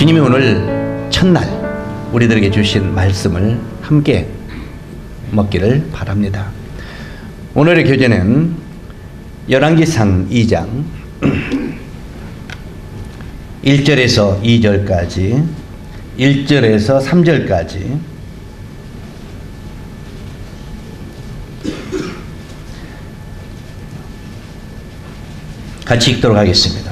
주님이 오늘 첫날 우리들에게 주신 말씀을 함께 먹기를 바랍니다. 오늘의 교재는 열왕기상 2장 1절에서 2절까지 1절에서 3절까지 같이 읽도록 하겠습니다.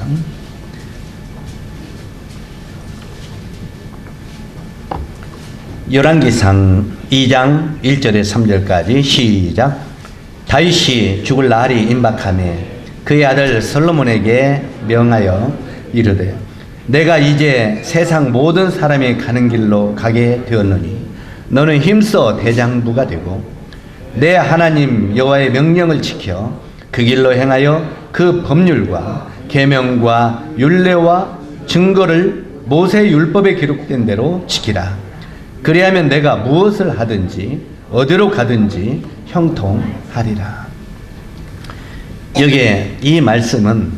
열왕기상 2장 1절에서 3절까지 시작. 다윗이 죽을 날이 임박하매 그의 아들 솔로몬에게 명하여 이르되 내가 이제 세상 모든 사람이 가는 길로 가게 되었노니 너는 힘써 대장부가 되고 내 하나님 여호와의 명령을 지켜 그 길로 행하여 그 법률과 계명과 율례와 증거를 모세 율법에 기록된 대로 지키라. 그리하면 내가 무엇을 하든지 어디로 가든지 형통하리라. 여기에 이 말씀은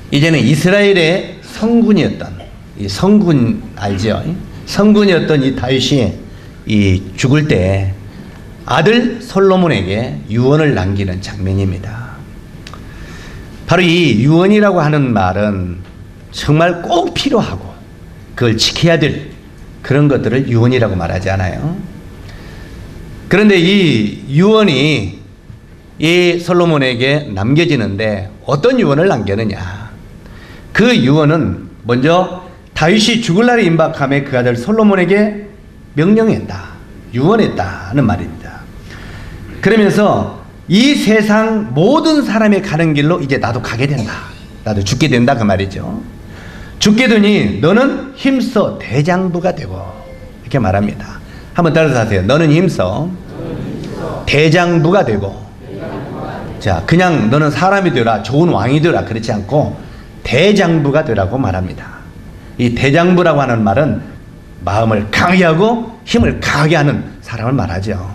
이제는 이스라엘의 성군이었던 이 성군 알죠? 성군이었던 이 다윗이 이 죽을 때 아들 솔로몬에게 유언을 남기는 장면입니다. 바로 이 유언이라고 하는 말은 정말 꼭 필요하고 그걸 지켜야 될 그런 것들을 유언이라고 말하지 않아요. 그런데 이 유언이 이 솔로몬에게 남겨지는데 어떤 유언을 남겼느냐. 그 유언은 먼저 다윗이 죽을 날이 임박함에 그 아들 솔로몬에게 명령했다. 유언했다는 말입니다. 그러면서 이 세상 모든 사람이 가는 길로 이제 나도 가게 된다. 나도 죽게 된다 그 말이죠. 죽게 되니 너는 힘써 대장부가 되고 이렇게 말합니다. 한번 따라서 하세요. 너는 힘써 대장부가 되고. 자, 그냥 너는 사람이 되라, 좋은 왕이 되라 그렇지 않고 대장부가 되라고 말합니다. 이 대장부라고 하는 말은 마음을 강하게 하고 힘을 강하게 하는 사람을 말하죠.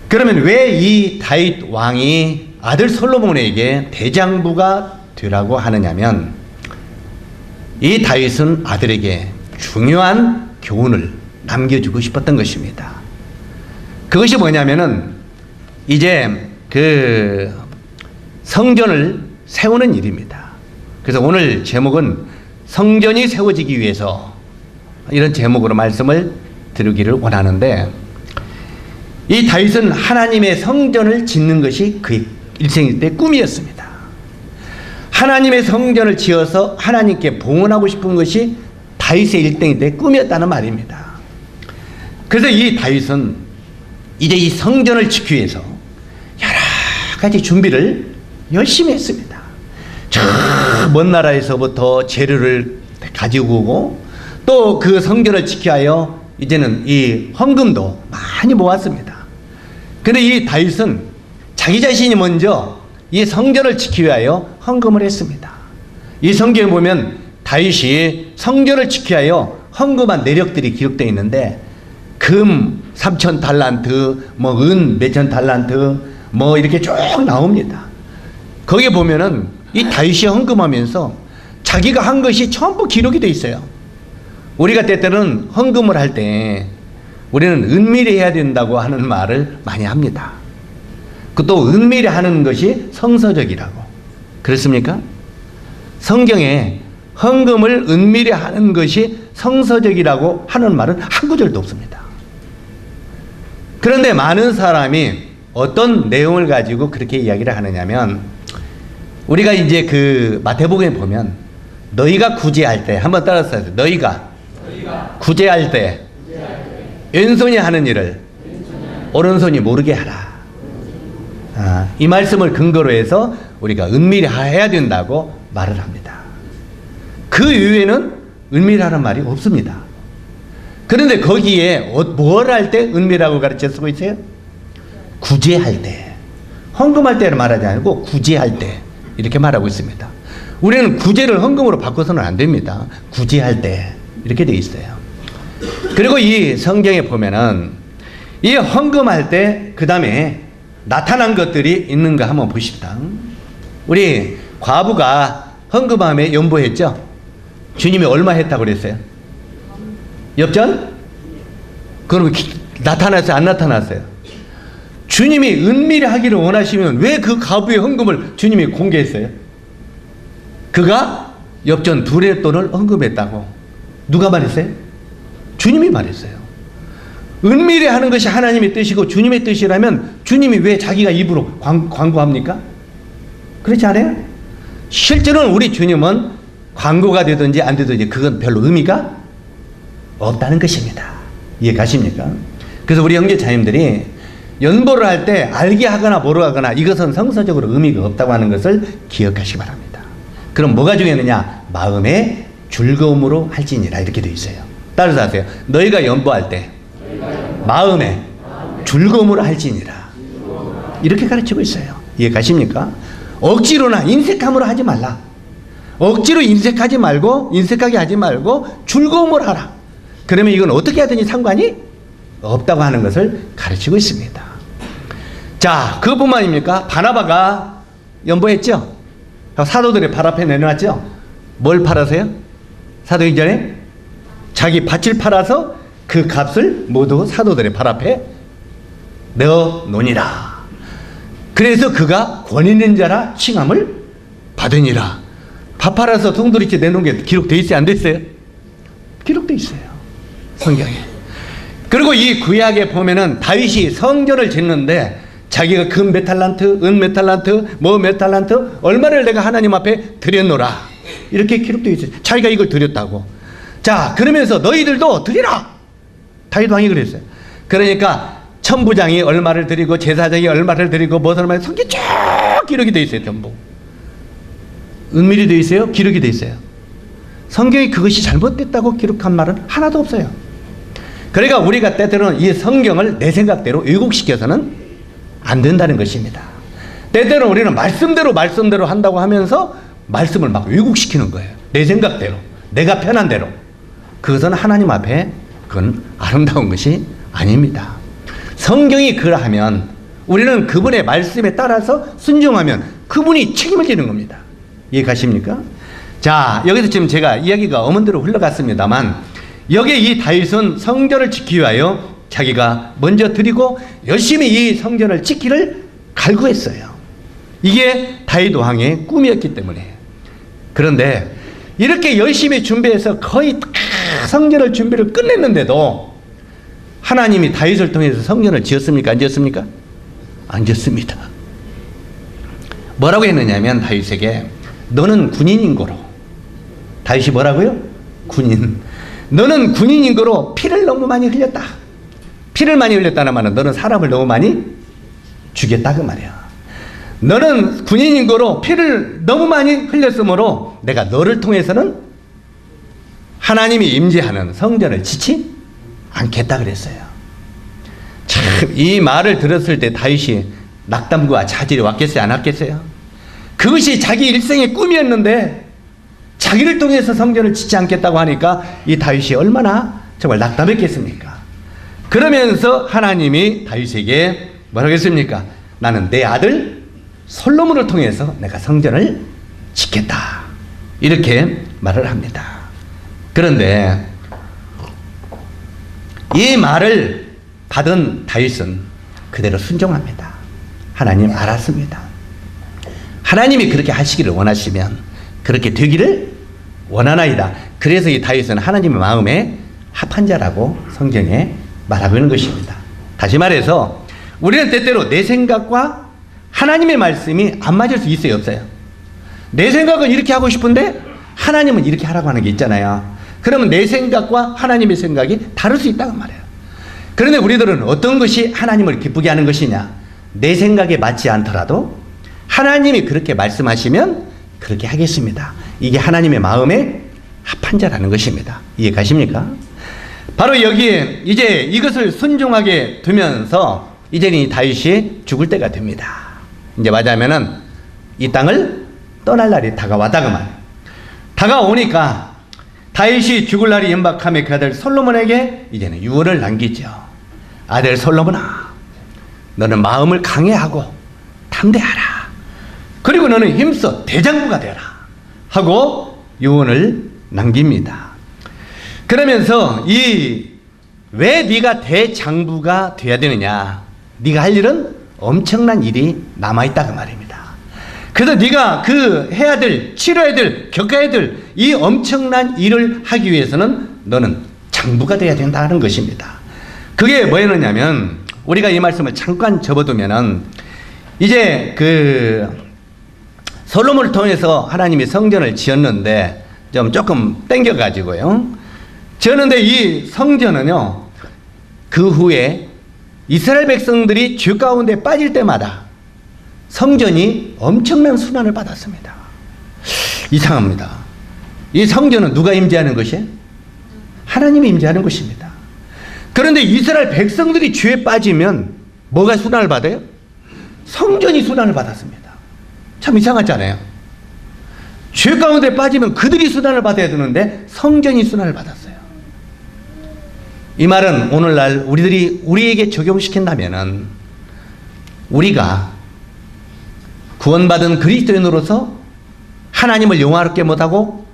그러면 왜 이 다윗 왕이 아들 솔로몬에게 대장부가 되라고 하느냐면 이 다윗은 아들에게 중요한 교훈을 남겨주고 싶었던 것입니다. 그것이 뭐냐면은 이제 그 성전을 세우는 일입니다. 그래서 오늘 제목은 성전이 세워지기 위해서 이런 제목으로 말씀을 드리기를 원하는데 이 다윗은 하나님의 성전을 짓는 것이 그의 일생일 때 꿈이었습니다. 하나님의 성전을 지어서 하나님께 봉헌하고 싶은 것이 다윗의 일생일 때 꿈이었다는 말입니다. 그래서 이 다윗은 이제 이 성전을 지키기 위해서 여러 가지 준비를 열심히 했습니다. 저 먼 나라에서부터 재료를 가지고 오고 또 그 성전을 지키기 위하여 이제는 이 헌금도 많이 모았습니다. 그런데 이 다윗은 자기 자신이 먼저 이 성전을 지키기 위하여 헌금을 했습니다. 이 성경에 보면 다윗이 성전을 지키기 위하여 헌금한 내력들이 기록되어 있는데 금 3,000 달란트, 뭐 은 몇천 달란트, 뭐 이렇게 쭉 나옵니다. 거기에 보면은 이 다윗이 헌금하면서 자기가 한 것이 전부 기록이 되어 있어요. 우리가 때때는 헌금을 할 때 우리는 은밀히 해야 된다고 하는 말을 많이 합니다. 또 은밀히 하는 것이 성서적이라고. 그렇습니까? 성경에 헌금을 은밀히 하는 것이 성서적이라고 하는 말은 한 구절도 없습니다. 그런데 많은 사람이 어떤 내용을 가지고 그렇게 이야기를 하느냐면 우리가 이제 그 마태복음에 보면 너희가 구제할 때 한번 따라서 하세요. 너희가 구제할 때 왼손이 하는 일을 오른손이 모르게 하라. 이 말씀을 근거로 해서 우리가 은밀히 해야 된다고 말을 합니다. 그 이후에는 은밀하는 말이 없습니다. 그런데 거기에 뭘 할 때 은밀하고 가르쳐 쓰고 있어요? 구제할 때. 헌금할 때를 말하지 않고 구제할 때 이렇게 말하고 있습니다. 우리는 구제를 헌금으로 바꿔서는 안 됩니다. 구제할 때 이렇게 되어 있어요. 그리고 이 성경에 보면은 이 헌금할 때 그 다음에 나타난 것들이 있는가 한번 보십시다. 우리 과부가 헌금함에 연보했죠. 주님이 얼마 했다고 그랬어요? 엽전? 그럼 나타났어요? 안 나타났어요? 주님이 은밀히 하기를 원하시면 왜 그 과부의 헌금을 주님이 공개했어요? 그가 엽전 2의 돈을 헌금했다고. 누가 말했어요? 주님이 말했어요. 은밀히 하는 것이 하나님의 뜻이고 주님의 뜻이라면 주님이 왜 자기가 입으로 광고합니까? 그렇지 않아요? 실제로는 우리 주님은 광고가 되든지 안 되든지 그건 별로 의미가 없다는 것입니다. 이해가십니까? 그래서 우리 형제자님들이 연보를 할 때 알게 하거나 모르게 하거나 이것은 성서적으로 의미가 없다고 하는 것을 기억하시기 바랍니다. 그럼 뭐가 중요하느냐? 마음의 즐거움으로 할지니라 이렇게 되어 있어요. 따라서 하세요. 너희가 연보할 때 마음의 즐거움으로 할지니라 이렇게 가르치고 있어요. 이해가십니까? 억지로나 인색함으로 하지 말라. 억지로 인색하지 말고 인색하게 하지 말고 즐거움으로 하라. 그러면 이건 어떻게 하든지 상관이 없다고 하는 것을 가르치고 있습니다. 자, 그뿐만입니까? 바나바가 연보했죠? 사도들의 발 앞에 내놓았죠? 뭘 팔아서요? 사도행전 전에 자기 밭을 팔아서 그 값을 모두 사도들의 발 앞에 넣어 놓으니라. 그래서 그가 권 있는 자라 칭함을 받으니라. 밥 팔아서 통도리째 내놓은 게 기록되어 있어요? 안 됐어요? 기록되어 있어요. 성경에. 그리고 이 구약에 보면은 다윗이 성전을 짓는데 자기가 금 몇 탈란트, 은 몇 탈란트, 뭐 몇 탈란트, 얼마를 내가 하나님 앞에 드렸노라. 이렇게 기록되어 있어요. 자기가 이걸 드렸다고. 자, 그러면서 너희들도 드리라. 다윗 왕이 그랬어요. 그러니까 천부장이 얼마를 드리고 제사장이 얼마를 드리고 무엇 얼마를 성경에 쭉 기록이 되어 있어요. 전부. 은밀히 되어 있어요? 기록이 되어 있어요. 성경이 그것이 잘못됐다고 기록한 말은 하나도 없어요. 그러니까 우리가 때때로는 이 성경을 내 생각대로 왜곡시켜서는 안 된다는 것입니다. 때때로 우리는 말씀대로 한다고 하면서 말씀을 막 왜곡시키는 거예요. 내 생각대로, 내가 편한 대로. 그것은 하나님 앞에 그건 아름다운 것이 아닙니다. 성경이 그러하면 우리는 그분의 말씀에 따라서 순종하면 그분이 책임을 지는 겁니다. 이해가십니까? 자, 여기서 지금 제가 이야기가 어문대로 흘러갔습니다만 여기에 이 다윗은 성전을 지키기 위하여 자기가 먼저 드리고 열심히 이 성전을 지키를 갈구했어요. 이게 다윗 왕의 꿈이었기 때문에. 그런데 이렇게 열심히 준비해서 거의 다 성전을 준비를 끝냈는데도 하나님이 다윗을 통해서 성전을 지었습니까? 안 지었습니까? 안 지었습니다. 뭐라고 했느냐면 다윗에게 너는 군인인 거로. 다윗이 뭐라고요? 군인. 너는 군인인 거로 피를 너무 많이 흘렸다. 피를 많이 흘렸다는 말은 너는 사람을 너무 많이 죽였다 그 말이야. 너는 군인인 거로 피를 너무 많이 흘렸으므로 내가 너를 통해서는 하나님이 임재하는 성전을 지치 않겠다 그랬어요. 참 이 말을 들었을 때 다윗이 낙담과 자질이 왔겠어요? 안 왔겠어요? 그것이 자기 일생의 꿈이었는데 자기를 통해서 성전을 짓지 않겠다고 하니까 이 다윗이 얼마나 정말 낙담했겠습니까? 그러면서 하나님이 다윗에게 뭐라고 했습니까? 나는 내 아들 솔로몬을 통해서 내가 성전을 짓겠다. 이렇게 말을 합니다. 그런데 이 말을 받은 다윗은 그대로 순종합니다. 하나님 알았습니다. 하나님이 그렇게 하시기를 원하시면 그렇게 되기를 원하나이다. 그래서 이 다윗은 하나님의 마음에 합한 자라고 성경에 말하고 있는 것입니다. 다시 말해서 우리는 때때로 내 생각과 하나님의 말씀이 안 맞을 수 있어요, 없어요? 내 생각은 이렇게 하고 싶은데 하나님은 이렇게 하라고 하는 게 있잖아요. 그러면 내 생각과 하나님의 생각이 다를 수 있다고 말해요. 그런데 우리들은 어떤 것이 하나님을 기쁘게 하는 것이냐? 내 생각에 맞지 않더라도 하나님이 그렇게 말씀하시면 그렇게 하겠습니다. 이게 하나님의 마음에 합한 자라는 것입니다. 이해가십니까? 바로 여기에 이제 이것을 순종하게 두면서 이제는 이 다윗이 죽을 때가 됩니다. 이제 맞아면은 이 땅을 떠날 날이 다가왔다고 말이에요. 다가오니까 다윗이 죽을 날이 임박함에 그 아들 솔로몬에게 이제는 유언을 남기죠. 아들 솔로몬아, 너는 마음을 강해하고 담대하라. 그리고 너는 힘써 대장부가 되라 하고 유언을 남깁니다. 그러면서 왜 네가 대장부가 돼야 되느냐? 네가 할 일은 엄청난 일이 남아있다 그 말입니다. 그래서 네가 해야 될, 치러야 될, 겪어야 될 이 엄청난 일을 하기 위해서는 너는 장부가 돼야 된다는 것입니다. 그게 뭐였느냐면, 우리가 이 말씀을 잠깐 접어두면은, 이제 솔로몬을 통해서 하나님이 성전을 지었는데, 조금 땡겨가지고요. 지었는데 이 성전은요, 그 후에 이스라엘 백성들이 죄 가운데 빠질 때마다 성전이 엄청난 순환을 받았습니다. 이상합니다. 이 성전은 누가 임재하는 것이에요? 하나님이 임재하는 것입니다. 그런데 이스라엘 백성들이 죄에 빠지면 뭐가 순환을 받아요? 성전이 순환을 받았습니다. 참 이상하잖아요. 죄 가운데 빠지면 그들이 순환을 받아야 되는데 성전이 순환을 받았어요. 이 말은 오늘날 우리에게 적용시킨다면은, 우리가 구원받은 그리스도인으로서 하나님을 영화롭게 못하고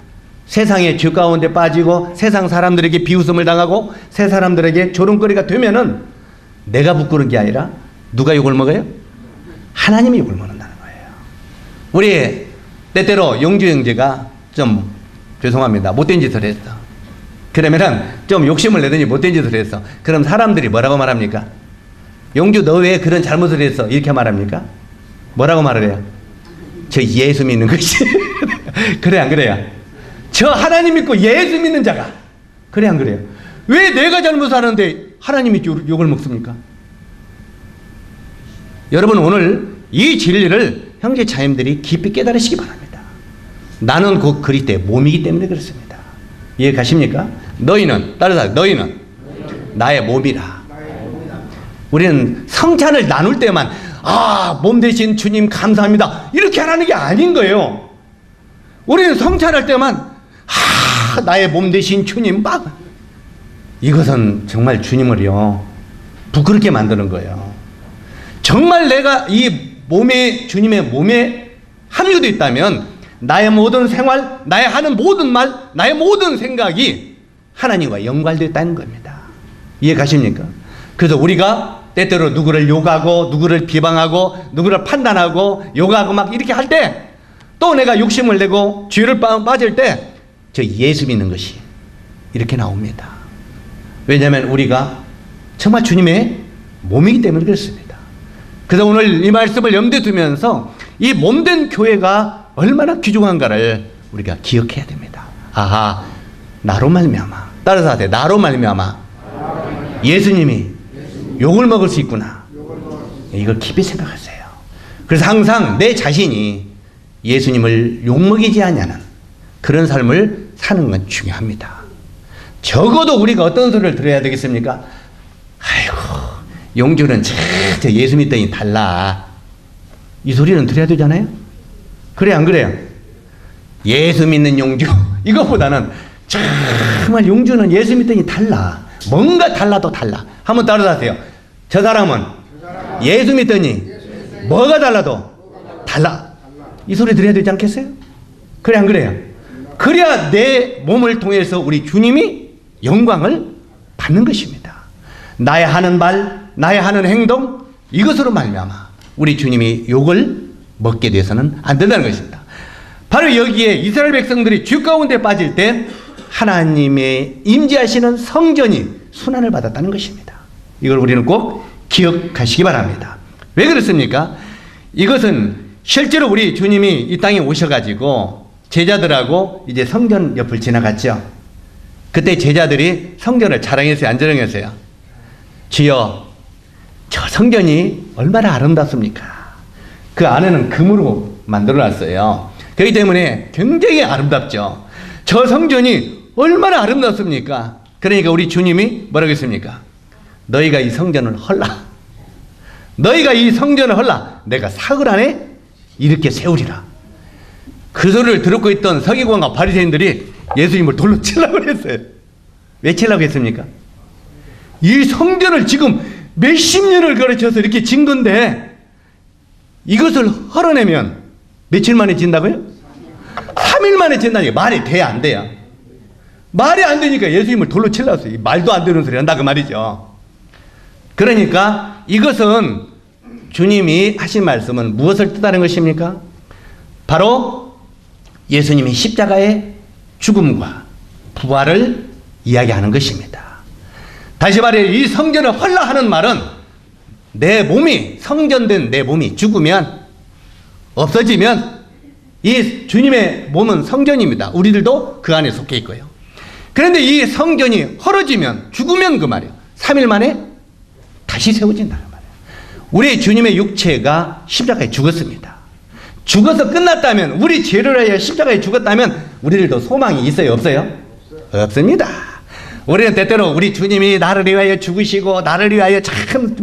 세상의 죄 가운데 빠지고 세상 사람들에게 비웃음을 당하고 새 사람들에게 조롱거리가 되면은 내가 부끄러운 게 아니라 누가 욕을 먹어요? 하나님이 욕을 먹는다는 거예요. 우리 때때로 용주 형제가 좀 죄송합니다, 못된 짓을 했어. 그러면은 좀 욕심을 내더니 못된 짓을 했어. 그럼 사람들이 뭐라고 말합니까? 용주 너 왜 그런 잘못을 했어? 이렇게 말합니까? 뭐라고 말을 해요? 저 예수 믿는 것이 그래 안 그래요? 저 하나님 믿고 예수 믿는 자가 그래 안 그래요? 왜 내가 잘못하는데 하나님이 욕을 먹습니까? 여러분, 오늘 이 진리를 형제 자매들이 깊이 깨달으시기 바랍니다. 나는 곧 그리스도의 몸이기 때문에 그렇습니다. 이해 가십니까? 너희는, 따라서 너희는 나의 몸이라. 우리는 성찬을 나눌 때만 몸 대신 주님 감사합니다 이렇게 하라는 게 아닌 거예요. 우리는 성찬할 때만 나의 몸 대신 주님 막, 이것은 정말 주님을요 부끄럽게 만드는 거예요. 정말 내가 이 몸에, 주님의 몸에 함유되어 있다면 나의 모든 생활, 나의 하는 모든 말, 나의 모든 생각이 하나님과 연관되어 있다는 겁니다. 이해 가십니까? 그래서 우리가 때때로 누구를 욕하고 누구를 비방하고 누구를 판단하고 욕하고 막 이렇게 할 때, 또 내가 욕심을 내고 죄를 빠질 때 저 예수 믿는 것이 이렇게 나옵니다. 왜냐하면 우리가 정말 주님의 몸이기 때문에 그렇습니다. 그래서 오늘 이 말씀을 염두에 두면서 이 몸된 교회가 얼마나 귀중한가를 우리가 기억해야 됩니다. 나로 말미암아, 따라서 하세요. 나로 말미암아 예수님이 욕을 먹을 수 있구나. 이걸 깊이 생각하세요. 그래서 항상 내 자신이 예수님을 욕먹이지 않냐는 그런 삶을 사는 건 중요합니다. 적어도 우리가 어떤 소리를 들어야 되겠습니까? 아이고, 용주는 저 예수 믿더니 달라. 이 소리는 들어야 되잖아요? 그래 안 그래요? 예수 믿는 용주, 이것보다는 정말 용주는 예수 믿더니 달라. 뭔가 달라도 달라. 한번 따라서 하세요. 저 사람은 예수 믿더니 뭐가 달라도 달라. 이 소리 들어야 되지 않겠어요? 그래 안 그래요? 그래야 내 몸을 통해서 우리 주님이 영광을 받는 것입니다. 나의 하는 말, 나의 하는 행동, 이것으로 말미암아 우리 주님이 욕을 먹게 돼서는 안 된다는 것입니다. 바로 여기에 이스라엘 백성들이 죄 가운데 빠질 때 하나님의 임재하시는 성전이 순환을 받았다는 것입니다. 이걸 우리는 꼭 기억하시기 바랍니다. 왜 그렇습니까? 이것은 실제로 우리 주님이 이 땅에 오셔가지고 제자들하고 이제 성전 옆을 지나갔죠. 그때 제자들이 성전을 자랑했어요, 안 자랑했어요? 주여, 저 성전이 얼마나 아름답습니까? 그 안에는 금으로 만들어놨어요. 그렇기 때문에 굉장히 아름답죠. 저 성전이 얼마나 아름답습니까? 그러니까 우리 주님이 뭐라고 했습니까? 너희가 이 성전을 헐라. 너희가 이 성전을 헐라. 내가 사흘 안에 이렇게 세우리라. 그 소리를 듣고 있던 서기관과 바리새인들이 예수님을 돌로 치려고 했어요. 왜 치려고 했습니까? 이 성전을 지금 몇십 년을 가르쳐서 이렇게 진 건데 이것을 헐어내면 며칠 만에 진다고요? 3일 만에 진다니까 말이 돼야 안 돼요? 말이 안 되니까 예수님을 돌로 칠렀어. 말도 안 되는 소리 한다 그 말이죠. 그러니까 이것은 주님이 하신 말씀은 무엇을 뜻하는 것입니까? 바로 예수님의 십자가의 죽음과 부활을 이야기하는 것입니다. 다시 말해 이 성전을 헐라 하는 말은 내 몸이, 성전된 내 몸이 죽으면, 없어지면 이 주님의 몸은 성전입니다. 우리들도 그 안에 속해 있고요. 그런데 이 성전이 헐어지면, 죽으면 그 말이에요. 3일 만에 다시 세워진다는 말이에요. 우리 주님의 육체가 십자가에 죽었습니다. 죽어서 끝났다면, 우리 죄를 위하여 십자가에 죽었다면 우리들도 소망이 있어요, 없어요? 없습니다. 우리는 때때로 우리 주님이 나를 위하여 죽으시고 나를 위하여 참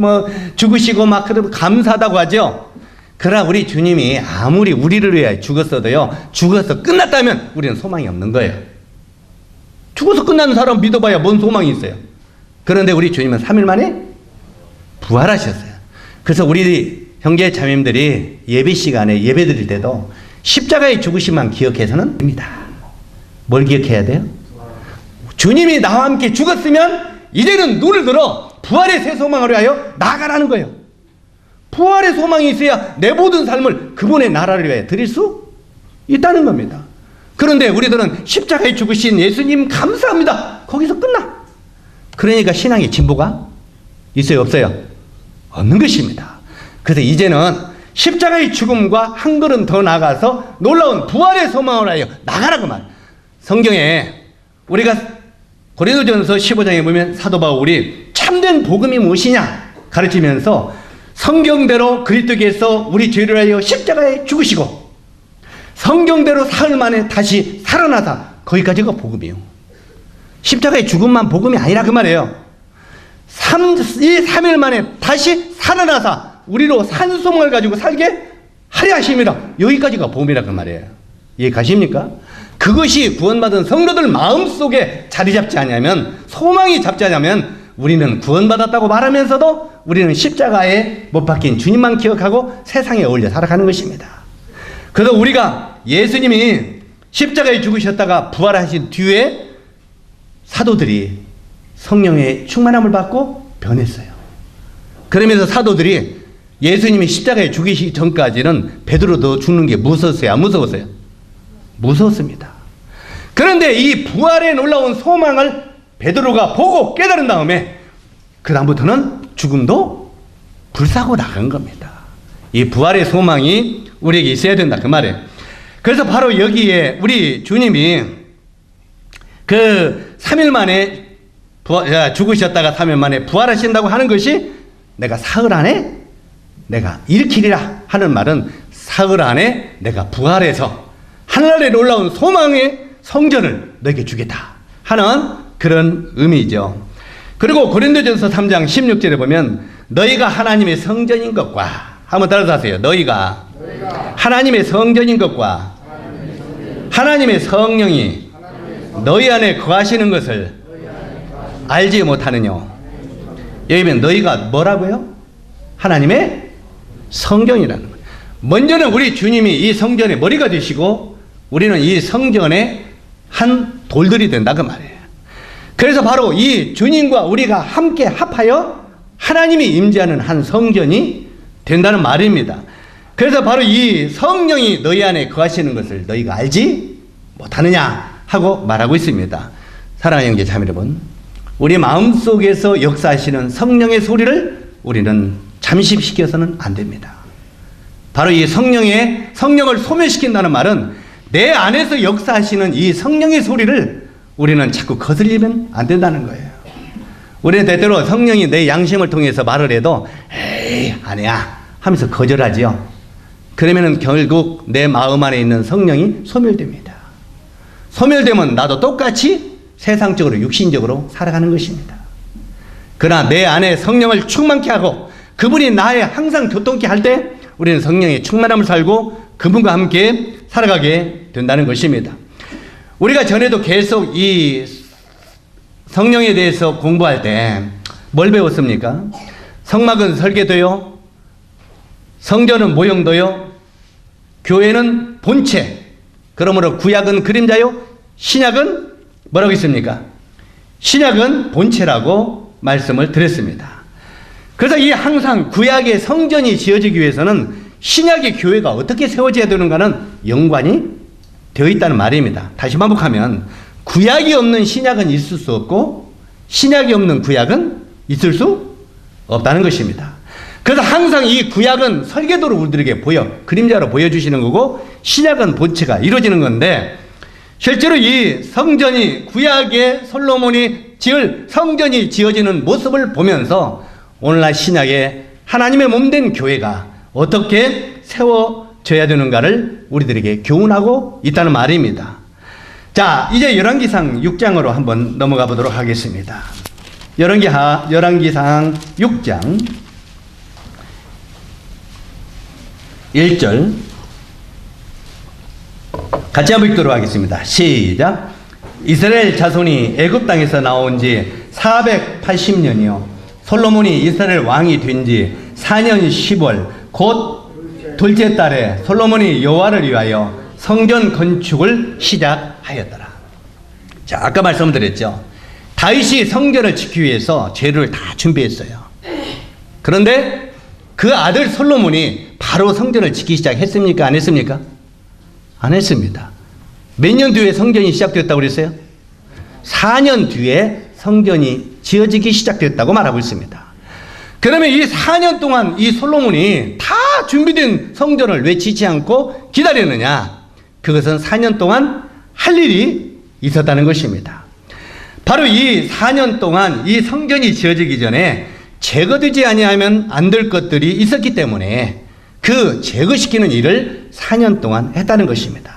죽으시고 막 그러면 감사하다고 하죠. 그러나 우리 주님이 아무리 우리를 위하여 죽었어도요, 죽어서 끝났다면 우리는 소망이 없는 거예요. 죽어서 끝나는 사람 믿어봐야 뭔 소망이 있어요. 그런데 우리 주님은 3일 만에 부활하셨어요. 그래서 우리 형제 자매님들이 예배 시간에 예배 드릴 때도 십자가의 죽으심만 기억해서는 됩니다. 뭘 기억해야 돼요? 주님이 나와 함께 죽었으면 이제는 눈을 들어 부활의 새 소망을 위하여 나아가라는 거예요. 부활의 소망이 있어야 내 모든 삶을 그분의 나라를 위하여 드릴 수 있다는 겁니다. 그런데 우리들은 십자가에 죽으신 예수님 감사합니다, 거기서 끝나. 그러니까 신앙의 진보가 있어요, 없어요? 없는 것입니다. 그래서 이제는 십자가의 죽음과 한 걸음 더 나가서 놀라운 부활의 소망을 하여 나가라고 말. 성경에 우리가 고린도전서 15장에 보면 사도 바울이 참된 복음이 무엇이냐 가르치면서 성경대로 그리스도께서 우리 죄를 위하여 십자가에 죽으시고 성경대로 사흘 만에 다시 살아나사, 거기까지가 복음이에요. 십자가의 죽음만 복음이 아니라 그 말이에요. 이 3일 만에 다시 살아나사 우리로 산 소망을 가지고 살게 하려 하심이라, 여기까지가 복음이라 그 말이에요. 이해 가십니까? 그것이 구원받은 성도들 마음속에 자리 잡지 않으면, 소망이 잡지 않으면 우리는 구원받았다고 말하면서도 우리는 십자가에 못 박힌 주님만 기억하고 세상에 어울려 살아가는 것입니다. 그래서 우리가 예수님이 십자가에 죽으셨다가 부활하신 뒤에 사도들이 성령의 충만함을 받고 변했어요. 그러면서 사도들이 예수님이 십자가에 죽이시기 전까지는 베드로도 죽는 게 무서웠어요, 안 무서웠어요? 무서웠습니다. 그런데 이 부활에 놀라운 소망을 베드로가 보고 깨달은 다음에 그 다음부터는 죽음도 불사고 나간 겁니다. 이 부활의 소망이 우리에게 있어야 된다 그 말이에요. 그래서 바로 여기에 우리 주님이 그 3일 만에 죽으셨다가 3일 만에 부활하신다고 하는 것이 내가 사흘 안에 내가 일으키리라 하는 말은 사흘 안에 내가 부활해서 하늘에 놀라운 소망의 성전을 너에게 주겠다 하는 그런 의미죠. 그리고 고린도전서 3장 16절에 보면 너희가 하나님의 성전인 것과, 한번 따라서 하세요. 너희가 하나님의 성전인 것과 하나님의 성령이 너희 안에 거하시는 것을 알지 못하느냐. 여기 보면 너희가 뭐라고요? 하나님의 성전이라는 거예요. 먼저는 우리 주님이 이 성전의 머리가 되시고 우리는 이 성전의 한 돌들이 된다 그 말이에요. 그래서 바로 이 주님과 우리가 함께 합하여 하나님이 임재하는 한 성전이 된다는 말입니다. 그래서 바로 이 성령이 너희 안에 거하시는 것을 너희가 알지 못하느냐 하고 말하고 있습니다. 사랑하는 형제 자매 여러분, 우리 마음속에서 역사하시는 성령의 소리를 우리는 잠식시켜서는 안 됩니다. 바로 이 성령을 소멸시킨다는 말은 내 안에서 역사하시는 이 성령의 소리를 우리는 자꾸 거슬리면 안 된다는 거예요. 우리는 때때로 성령이 내 양심을 통해서 말을 해도 에이 아니야 하면서 거절하지요. 그러면 결국 내 마음 안에 있는 성령이 소멸됩니다. 소멸되면 나도 똑같이 세상적으로 육신적으로 살아가는 것입니다. 그러나 내 안에 성령을 충만케 하고 그분이 나의 항상 교통케 할 때 우리는 성령의 충만함을 살고 그분과 함께 살아가게 된다는 것입니다. 우리가 전에도 계속 이 성령에 대해서 공부할 때 뭘 배웠습니까? 성막은 설계도요, 성전은 모형도요, 교회는 본체, 그러므로 구약은 그림자요, 신약은 뭐라고 했습니까? 신약은 본체라고 말씀을 드렸습니다. 그래서 이 항상 구약의 성전이 지어지기 위해서는 신약의 교회가 어떻게 세워져야 되는가는 연관이 되어 있다는 말입니다. 다시 반복하면 구약이 없는 신약은 있을 수 없고 신약이 없는 구약은 있을 수 없다는 것입니다. 그래서 항상 이 구약은 설계도로 우리들에게 그림자로 보여주시는 거고 신약은 본체가 이루어지는 건데 실제로 이 성전이 구약의 솔로몬이 지을 성전이 지어지는 모습을 보면서 오늘날 신약의 하나님의 몸된 교회가 어떻게 세워져야 되는가를 우리들에게 교훈하고 있다는 말입니다. 자, 이제 열왕기상 6장으로 한번 넘어가 보도록 하겠습니다. 열왕기상 6장 1절 같이 한번 읽도록 하겠습니다. 시작. 이스라엘 자손이 애굽 땅에서 나온 지 480년이요 솔로몬이 이스라엘 왕이 된 지 4년 10월 곧 둘째 달에 솔로몬이 여호와를 위하여 성전 건축을 시작하였더라. 자, 아까 말씀드렸죠. 다윗이 성전을 지키기 위해서 재료를 다 준비했어요. 그런데 그 아들 솔로몬이 바로 성전을 지키기 시작했습니까? 안 했습니까? 안 했습니다. 몇 년 뒤에 성전이 시작됐다고 그랬어요? 4년 뒤에 성전이 지어지기 시작됐다고 말하고 있습니다. 그러면 이 4년 동안 이 솔로몬이 다 준비된 성전을 왜 짓지 않고 기다렸느냐? 그것은 4년 동안 할 일이 있었다는 것입니다. 바로 이 4년 동안 이 성전이 지어지기 전에 제거되지 아니하면 안 될 것들이 있었기 때문에 그 제거시키는 일을 4년 동안 했다는 것입니다.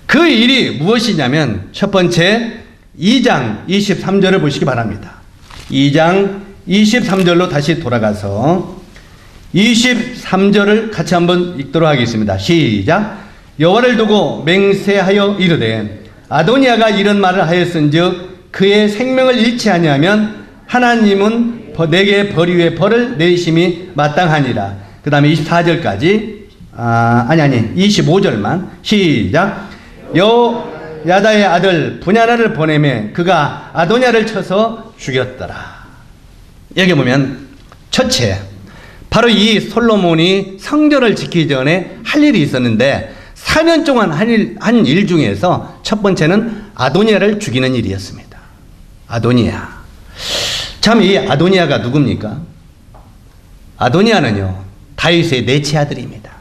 그 일이 무엇이냐면 첫 번째 2장 23절을 보시기 바랍니다. 2장 23절로 다시 돌아가서 23절을 같이 한번 읽도록 하겠습니다. 시작. 여호와를 두고 맹세하여 이르되 아도니아가 이런 말을 하였은즉 그의 생명을 잃지 아니하면 하나님은 내게 벌 위에 벌을 내리심이 마땅하니라. 그 다음에 24절까지 25절만 시작. 여야다의 아들 분야나를 보내매 그가 아도니아를 쳐서 죽였더라. 여기 보면 첫째 바로 이 솔로몬이 성전을 지키기 전에 할 일이 있었는데 4년 동안 한 일 중에서 첫 번째는 아도니아를 죽이는 일이었습니다. 아도니아. 참 이 아도니아가 누굽니까? 아도니아는요 다윗의 넷째 아들입니다.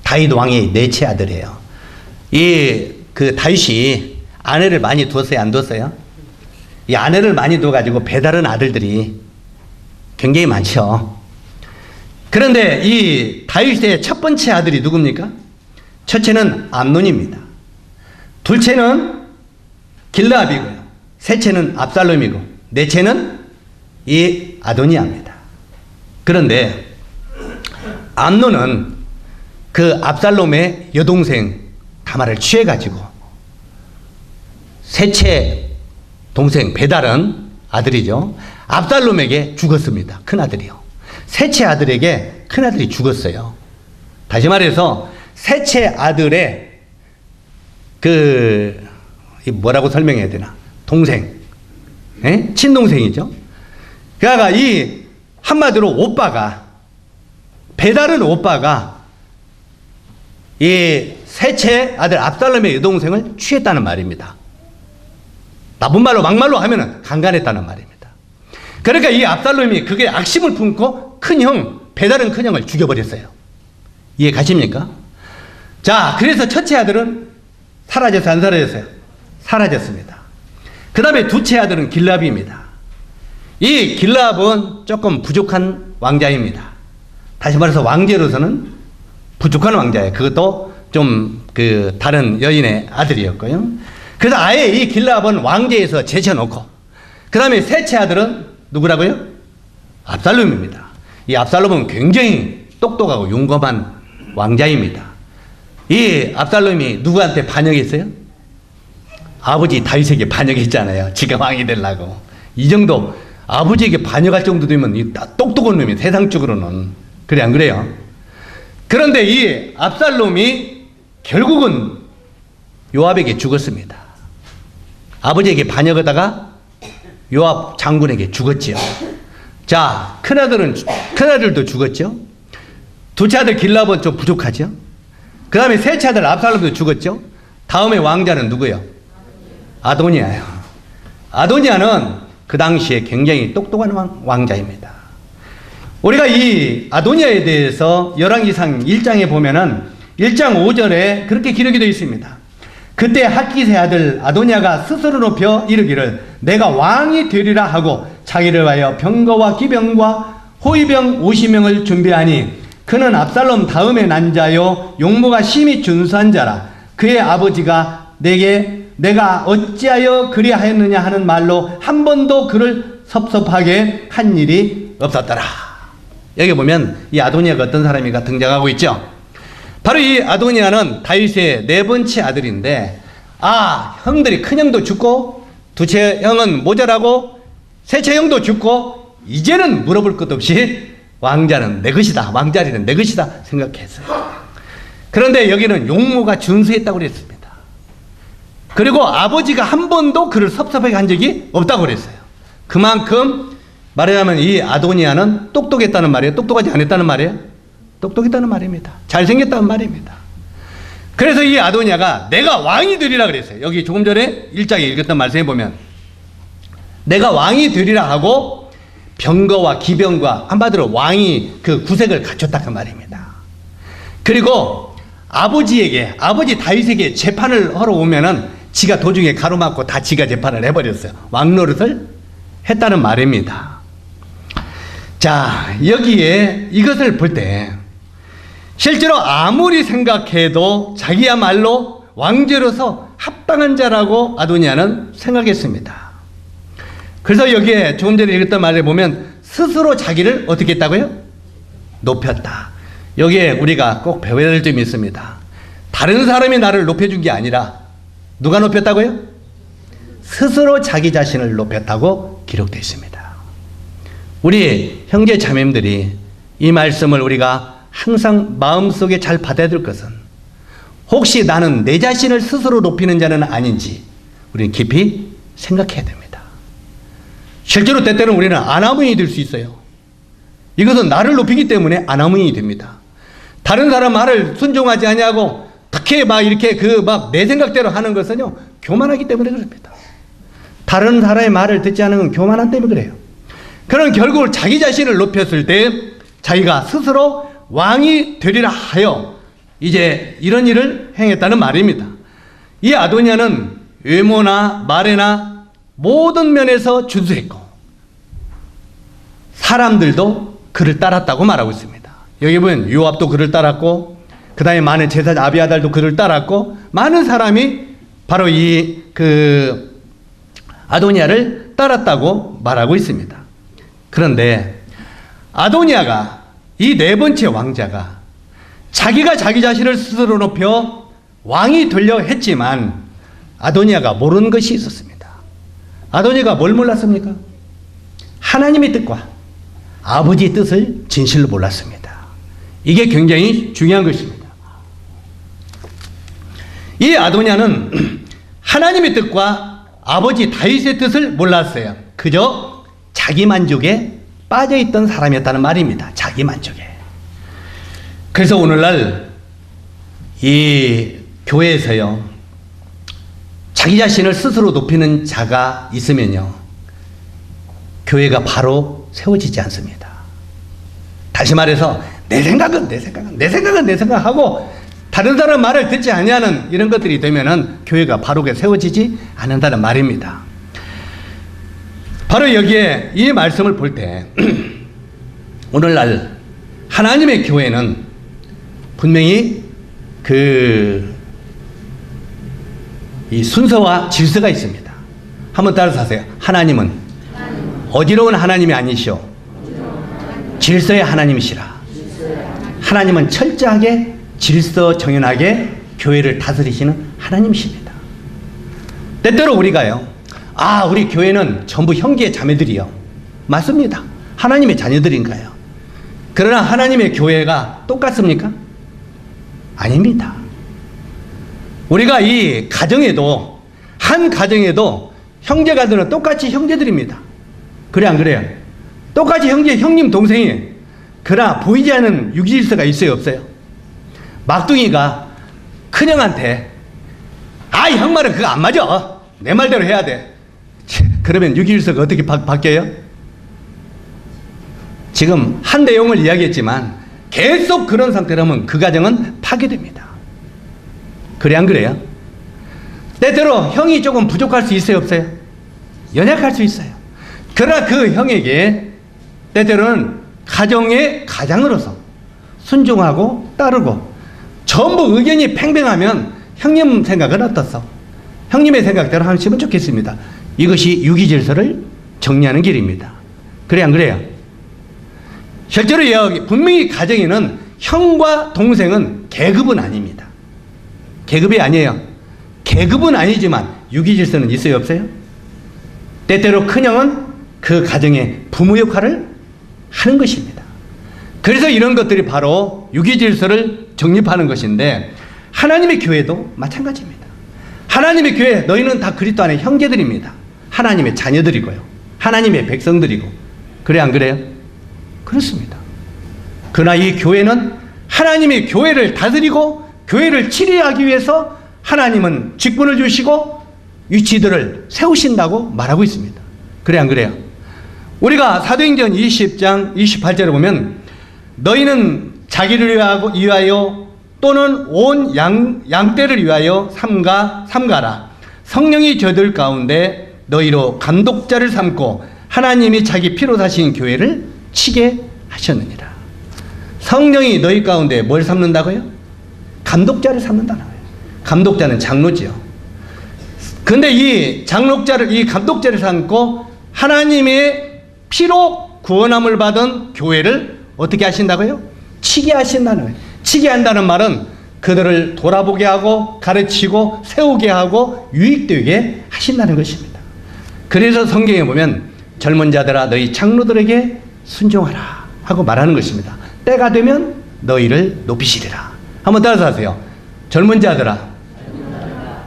다윗 왕의 넷째 아들이에요. 그 다윗이 아내를 많이 뒀어요, 안 뒀어요? 이 아내를 많이 둬가지고 배다른 아들들이 굉장히 많죠. 그런데 이 다윗의 첫 번째 아들이 누굽니까? 첫째는 암논입니다. 둘째는 길르압이고요. 셋째는 압살롬이고 넷째는 이 아도니아입니다. 그런데 암논은 그 압살롬의 여동생 다말을 취해가지고 셋째 동생 배달은 아들이죠. 압살롬에게 죽었습니다. 큰아들이요. 셋째 아들에게 큰아들이 죽었어요. 다시 말해서 셋째 아들의 뭐라고 설명해야 되나? 동생. 친동생이죠. 그러니까 이 한마디로 오빠가 배달은 오빠가 이 셋째 아들 압살롬의 여동생을 취했다는 말입니다. 나쁜 말로 막말로 하면은 강간했다는 말입니다. 그러니까 이 압살롬이 그게 악심을 품고 큰형 배달은 큰형을 죽여버렸어요. 이해 가십니까? 자, 그래서 첫째 아들은 사라졌어요, 안 사라졌어요? 사라졌습니다. 그 다음에 둘째 아들은 길르압입니다. 이 길르압은 조금 부족한 왕자입니다. 다시 말해서 왕제로서는 부족한 왕자예요. 그것도 좀 다른 여인의 아들이었고요. 그래서 아예 이 길르압은 왕제에서 제쳐놓고 그 다음에 셋째 아들은 누구라고요? 압살롬입니다. 이 압살롬은 굉장히 똑똑하고 용감한 왕자입니다. 이 압살롬이 누구한테 반역했어요? 아버지 다윗에게 반역했잖아요. 지가 왕이 되려고. 이 정도 아버지에게 반역할 정도 되면 이 똑똑한 놈이 세상적으로는. 그래 안 그래요? 그런데 이 압살롬이 결국은 요압에게 죽었습니다. 아버지에게 반역하다가 요압 장군에게 죽었지요. 자, 큰아들도 죽었죠. 둘째 아들 길라본 좀 부족하죠. 그 다음에 셋째 아들 압살롬도 죽었죠. 다음에 왕자는 누구예요? 아도니아예요. 아도니아는 그 당시에 굉장히 똑똑한 왕자입니다. 우리가 이 아도니아에 대해서 열왕기상 1장에 보면은 1장 5절에 그렇게 기록이 되어 있습니다. 그때 학기세 아들 아도니아가 스스로 높여 이르기를 내가 왕이 되리라 하고 자기를 위하여 병거와 기병과 호위병 50명을 준비하니 그는 압살롬 다음에 난 자요 용모가 심히 준수한 자라. 그의 아버지가 내가 어찌하여 그리하였느냐 하는 말로 한 번도 그를 섭섭하게 한 일이 없었더라. 여기 보면 이 아도니아가 어떤 사람인가 등장하고 있죠. 바로 이 아도니아는 다윗의 네 번째 아들인데, 형들이 큰형도 죽고 둘째 형은 모자라고 셋째 형도 죽고 이제는 물어볼 것 없이 왕자는 내 것이다, 왕자리는 내 것이다 생각했어요. 그런데 여기는 용모가 준수했다고 그랬습니다. 그리고 아버지가 한 번도 그를 섭섭하게 한 적이 없다고 그랬어요. 그만큼 말하자면 이 아도니아는 똑똑했다는 말이에요? 똑똑하지 않았다는 말이에요? 똑똑했다는 말입니다. 잘생겼다는 말입니다. 그래서 이 아도니아가 내가 왕이 되리라 그랬어요. 여기 조금 전에 1장에 읽었던 말씀에 보면 내가 왕이 되리라 하고 병거와 기병과 한마디로 왕이 그 구색을 갖췄다 그 말입니다. 그리고 아버지 다윗에게 재판을 하러 오면은 지가 도중에 가로막고 다 지가 재판을 해버렸어요. 왕노릇을 했다는 말입니다. 자, 여기에 이것을 볼 때 실제로 아무리 생각해도 자기야말로 왕제로서 합당한 자라고 아도니아는 생각했습니다. 그래서 여기에 조금 전에 읽었던 말에 보면 스스로 자기를 어떻게 했다고요? 높였다. 여기에 우리가 꼭 배워야 될 점이 있습니다. 다른 사람이 나를 높여준 게 아니라 누가 높였다고요? 스스로 자기 자신을 높였다고 기록되어 있습니다. 우리 형제 자매님들이 이 말씀을 우리가 항상 마음속에 잘 받아들일 것은 혹시 나는 내 자신을 스스로 높이는 자는 아닌지 우리는 깊이 생각해야 됩니다. 실제로 때때는 우리는 아나무인이 될 수 있어요. 이것은 나를 높이기 때문에 아나무인이 됩니다. 다른 사람 말을 순종하지 아니하고 특히 막 이렇게 내 생각대로 하는 것은요 교만하기 때문에 그럽니다. 다른 사람의 말을 듣지 않은 건 교만함 때문에 그래요. 그럼 결국 자기 자신을 높였을 때 자기가 스스로 왕이 되리라 하여 이제 이런 일을 행했다는 말입니다. 이 아도니아는 외모나 말에나 모든 면에서 준수했고 사람들도 그를 따랐다고 말하고 있습니다. 여기 보면 요압도 그를 따랐고 그 다음에 많은 제사장 아비아달도 그를 따랐고 많은 사람이 바로 이 아도니아를 따랐다고 말하고 있습니다. 그런데 아도니아가 이 네 번째 왕자가 자기가 자기 자신을 스스로 높여 왕이 되려 했지만 아도니아가 모르는 것이 있었습니다. 아도니아가 뭘 몰랐습니까? 하나님의 뜻과 아버지의 뜻을 진실로 몰랐습니다. 이게 굉장히 중요한 것입니다. 이 아도니아는 하나님의 뜻과 아버지 다윗의 뜻을 몰랐어요. 그저 자기 만족에 빠져있던 사람이었다는 말입니다. 자기 만족에. 그래서 오늘날 이 교회에서요 자기 자신을 스스로 높이는 자가 있으면요 교회가 바로 세워지지 않습니다. 다시 말해서 내 생각은 하고 다른 사람 말을 듣지 아니하는 이런 것들이 되면은 교회가 바로게 세워지지 않는다는 말입니다. 바로 여기에 이 말씀을 볼 때 오늘날 하나님의 교회는 분명히 이 순서와 질서가 있습니다. 한번 따라서 하세요. 하나님은 어지러운 하나님이 아니시오. 질서의 하나님이시라. 하나님은 철저하게 질서 정연하게 교회를 다스리시는 하나님이십니다. 때때로 우리가요, 우리 교회는 전부 형제 자매들이요. 맞습니다. 하나님의 자녀들인가요? 그러나 하나님의 교회가 똑같습니까? 아닙니다. 우리가 이 가정에도 한 가정에도 형제가들은 똑같이 형제들입니다. 그래 안 그래요? 똑같이 형님 동생이에요. 그러나 보이지 않는 유기질서가 있어요 없어요? 막둥이가 큰형한테 아이 형 말은 그거 안 맞아. 내 말대로 해야 돼. 그러면 유기질서가 어떻게 바뀌어요? 지금 한 내용을 이야기했지만 계속 그런 상태라면 그 가정은 파괴됩니다. 그래 안 그래요? 때때로 형이 조금 부족할 수 있어요 없어요? 연약할 수 있어요. 그러나 그 형에게 때때로는 가정의 가장으로서 순종하고 따르고 전부 의견이 팽팽하면 형님 생각은 어떻소? 형님의 생각대로 하시면 좋겠습니다. 이것이 유기질서를 정리하는 길입니다. 그래 안 그래요? 실제로 분명히 가정에는 형과 동생은 계급은 아닙니다. 계급이 아니에요. 계급은 아니지만 유기질서는 있어요 없어요? 때때로 큰형은 그 가정의 부모 역할을 하는 것입니다. 그래서 이런 것들이 바로 유기질서를 정립하는 것인데 하나님의 교회도 마찬가지입니다. 하나님의 교회 너희는 다 그리스도 안에 형제들입니다. 하나님의 자녀들이고요. 하나님의 백성들이고. 그래 안 그래요? 그렇습니다. 그러나 이 교회는 하나님의 교회를 다스리고 교회를 치리하기 위해서 하나님은 직분을 주시고 위치들을 세우신다고 말하고 있습니다. 그래 안 그래요? 우리가 사도행전 20장 28절에 보면 너희는 자기를 위하여 또는 온 양떼를 위하여 삼가라. 성령이 저들 가운데 너희로 감독자를 삼고 하나님이 자기 피로 사신 교회를 치게 하셨느니라. 성령이 너희 가운데 뭘 삼는다고요? 감독자를 삼는다는 거예요. 감독자는 장로지요. 근데 이 감독자를 삼고 하나님의 피로 구원함을 받은 교회를 어떻게 하신다고요? 치게 하신다는 거예요. 치게 한다는 말은 그들을 돌아보게 하고 가르치고 세우게 하고 유익되게 하신다는 것입니다. 그래서 성경에 보면 젊은 자들아 너희 장로들에게 순종하라 하고 말하는 것입니다. 때가 되면 너희를 높이시리라. 한번 따라서 하세요. 젊은 자들아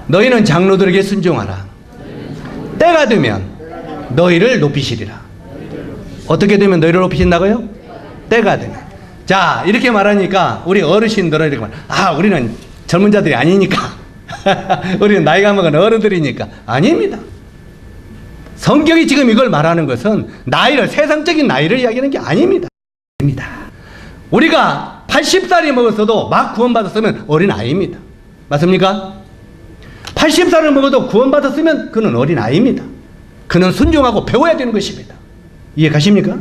너희는 장로들에게 순종하라. 때가 되면 너희를 높이시리라. 어떻게 되면 너희를 높이신다고요? 때가 되면. 자, 이렇게 말하니까 우리 어르신들은 이렇게 우리는 젊은 자들이 아니니까 우리는 나이가 먹은 어른들이니까. 아닙니다. 성경이 지금 이걸 말하는 것은 세상적인 나이를 이야기하는 게 아닙니다. 우리가 80살이 먹었어도 막 구원받았으면 어린아이입니다. 맞습니까? 80살을 먹어도 구원받았으면 그는 어린아이입니다. 그는 순종하고 배워야 되는 것입니다. 이해 가십니까?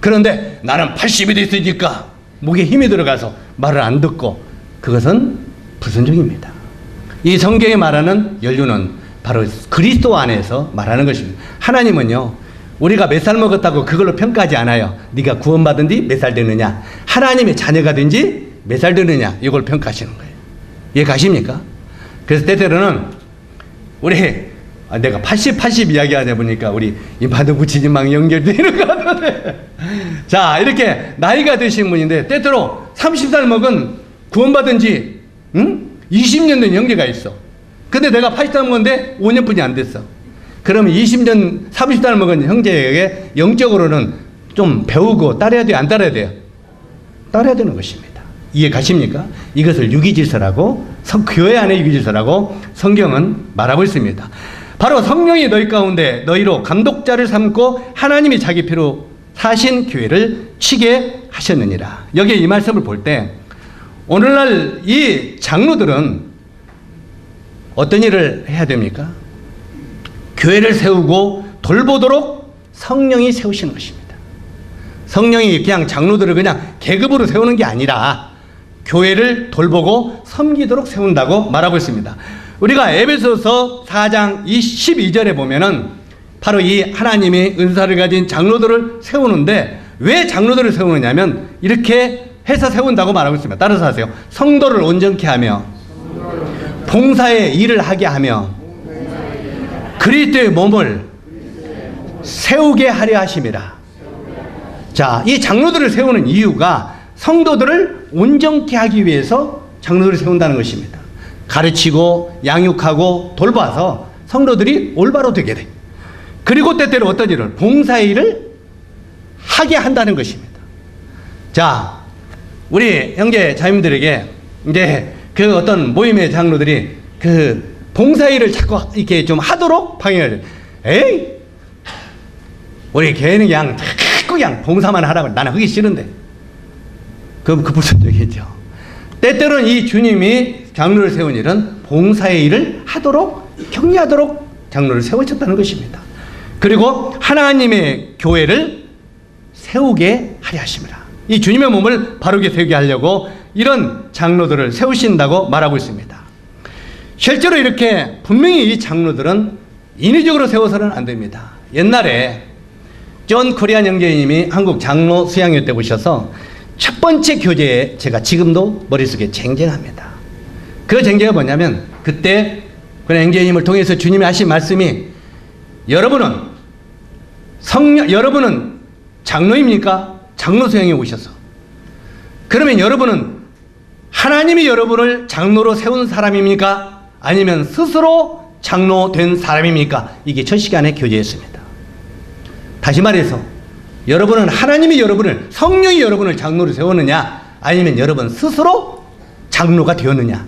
그런데 나는 80이 됐으니까 목에 힘이 들어가서 말을 안 듣고 그것은 불순종입니다. 이 성경에 말하는 연륜은 바로 그리스도 안에서 말하는 것입니다. 하나님은요 우리가 몇 살 먹었다고 그걸로 평가하지 않아요. 네가 구원받은 뒤 몇 살 되느냐, 하나님의 자녀가 된 지 몇 살 되느냐, 이걸 평가하시는 거예요. 이해 가십니까? 그래서 때때로는 내가 80 이야기하다 보니까 우리 인파도 부치님랑 연결되는 것 같은데 자, 이렇게 나이가 드신 분인데 때때로 30살 먹은 구원받은 지 20년 된 형제가 있어. 근데 내가 80살 먹었는데 5년뿐이 안 됐어. 그러면 20년 30살 먹은 형제에게 영적으로는 좀 배우고 따라야 돼요? 안 따라야 돼요? 따라야 되는 것입니다. 이해 가십니까? 이것을 유기질서라고, 교회 안의 유기질서라고 성경은 말하고 있습니다. 바로 성령이 너희 가운데 너희로 감독자를 삼고 하나님이 자기 피로 사신 교회를 치게 하셨느니라. 여기에 이 말씀을 볼 때 오늘날 이 장로들은 어떤 일을 해야 됩니까? 교회를 세우고 돌보도록 성령이 세우시는 것입니다. 성령이 그냥 장로들을 그냥 계급으로 세우는 게 아니라 교회를 돌보고 섬기도록 세운다고 말하고 있습니다. 우리가 에베소서 4장 12절에 보면은 바로 이 하나님이 은사를 가진 장로들을 세우는데 왜 장로들을 세우느냐면 이렇게 해서 세운다고 말하고 있습니다. 따라서 하세요. 성도를 온전케 하며 봉사의 일을 하게 하며 그리스도의 몸을 세우게 하려 하심이라. 자, 이 장로들을 세우는 이유가 성도들을 온전케 하기 위해서 장로들을 세운다는 것입니다. 가르치고 양육하고 돌봐서 성도들이 올바로 되게 돼. 그리고 때때로 어떤 일을, 봉사의 일을 하게 한다는 것입니다. 자, 우리 형제 자매들에게 이제 그 어떤 모임의 장로들이 그 봉사의 일을 자꾸 이렇게 좀 하도록 방해를, 에이, 우리 교회는 그냥 자꾸 그냥 봉사만 하라고, 나는 하기 싫은데. 그 무슨 얘기죠? 때때로는 이 주님이 장로를 세운 일은 봉사의 일을 하도록, 격려하도록 장로를 세우셨다는 것입니다. 그리고 하나님의 교회를 세우게 하려 하십니다. 이 주님의 몸을 바르게 세우게 하려고 이런 장로들을 세우신다고 말하고 있습니다. 실제로 이렇게 분명히 이 장로들은 인위적으로 세워서는 안 됩니다. 옛날에 존 코리안 형제님이 한국 장로 수양회 때 오셔서 첫 번째 교제에 제가 지금도 머릿속에 쟁쟁합니다. 그 쟁쟁이 뭐냐면, 그때 그런 형제님을 통해서 주님이 하신 말씀이, 여러분은 장로입니까? 장로 수양에 오셔서. 그러면 여러분은 하나님이 여러분을 장로로 세운 사람입니까? 아니면 스스로 장로 된 사람입니까? 이게 첫 시간에 교제했습니다. 다시 말해서 여러분은 하나님이 여러분을, 성령이 여러분을 장로로 세웠느냐, 아니면 여러분 스스로 장로가 되었느냐,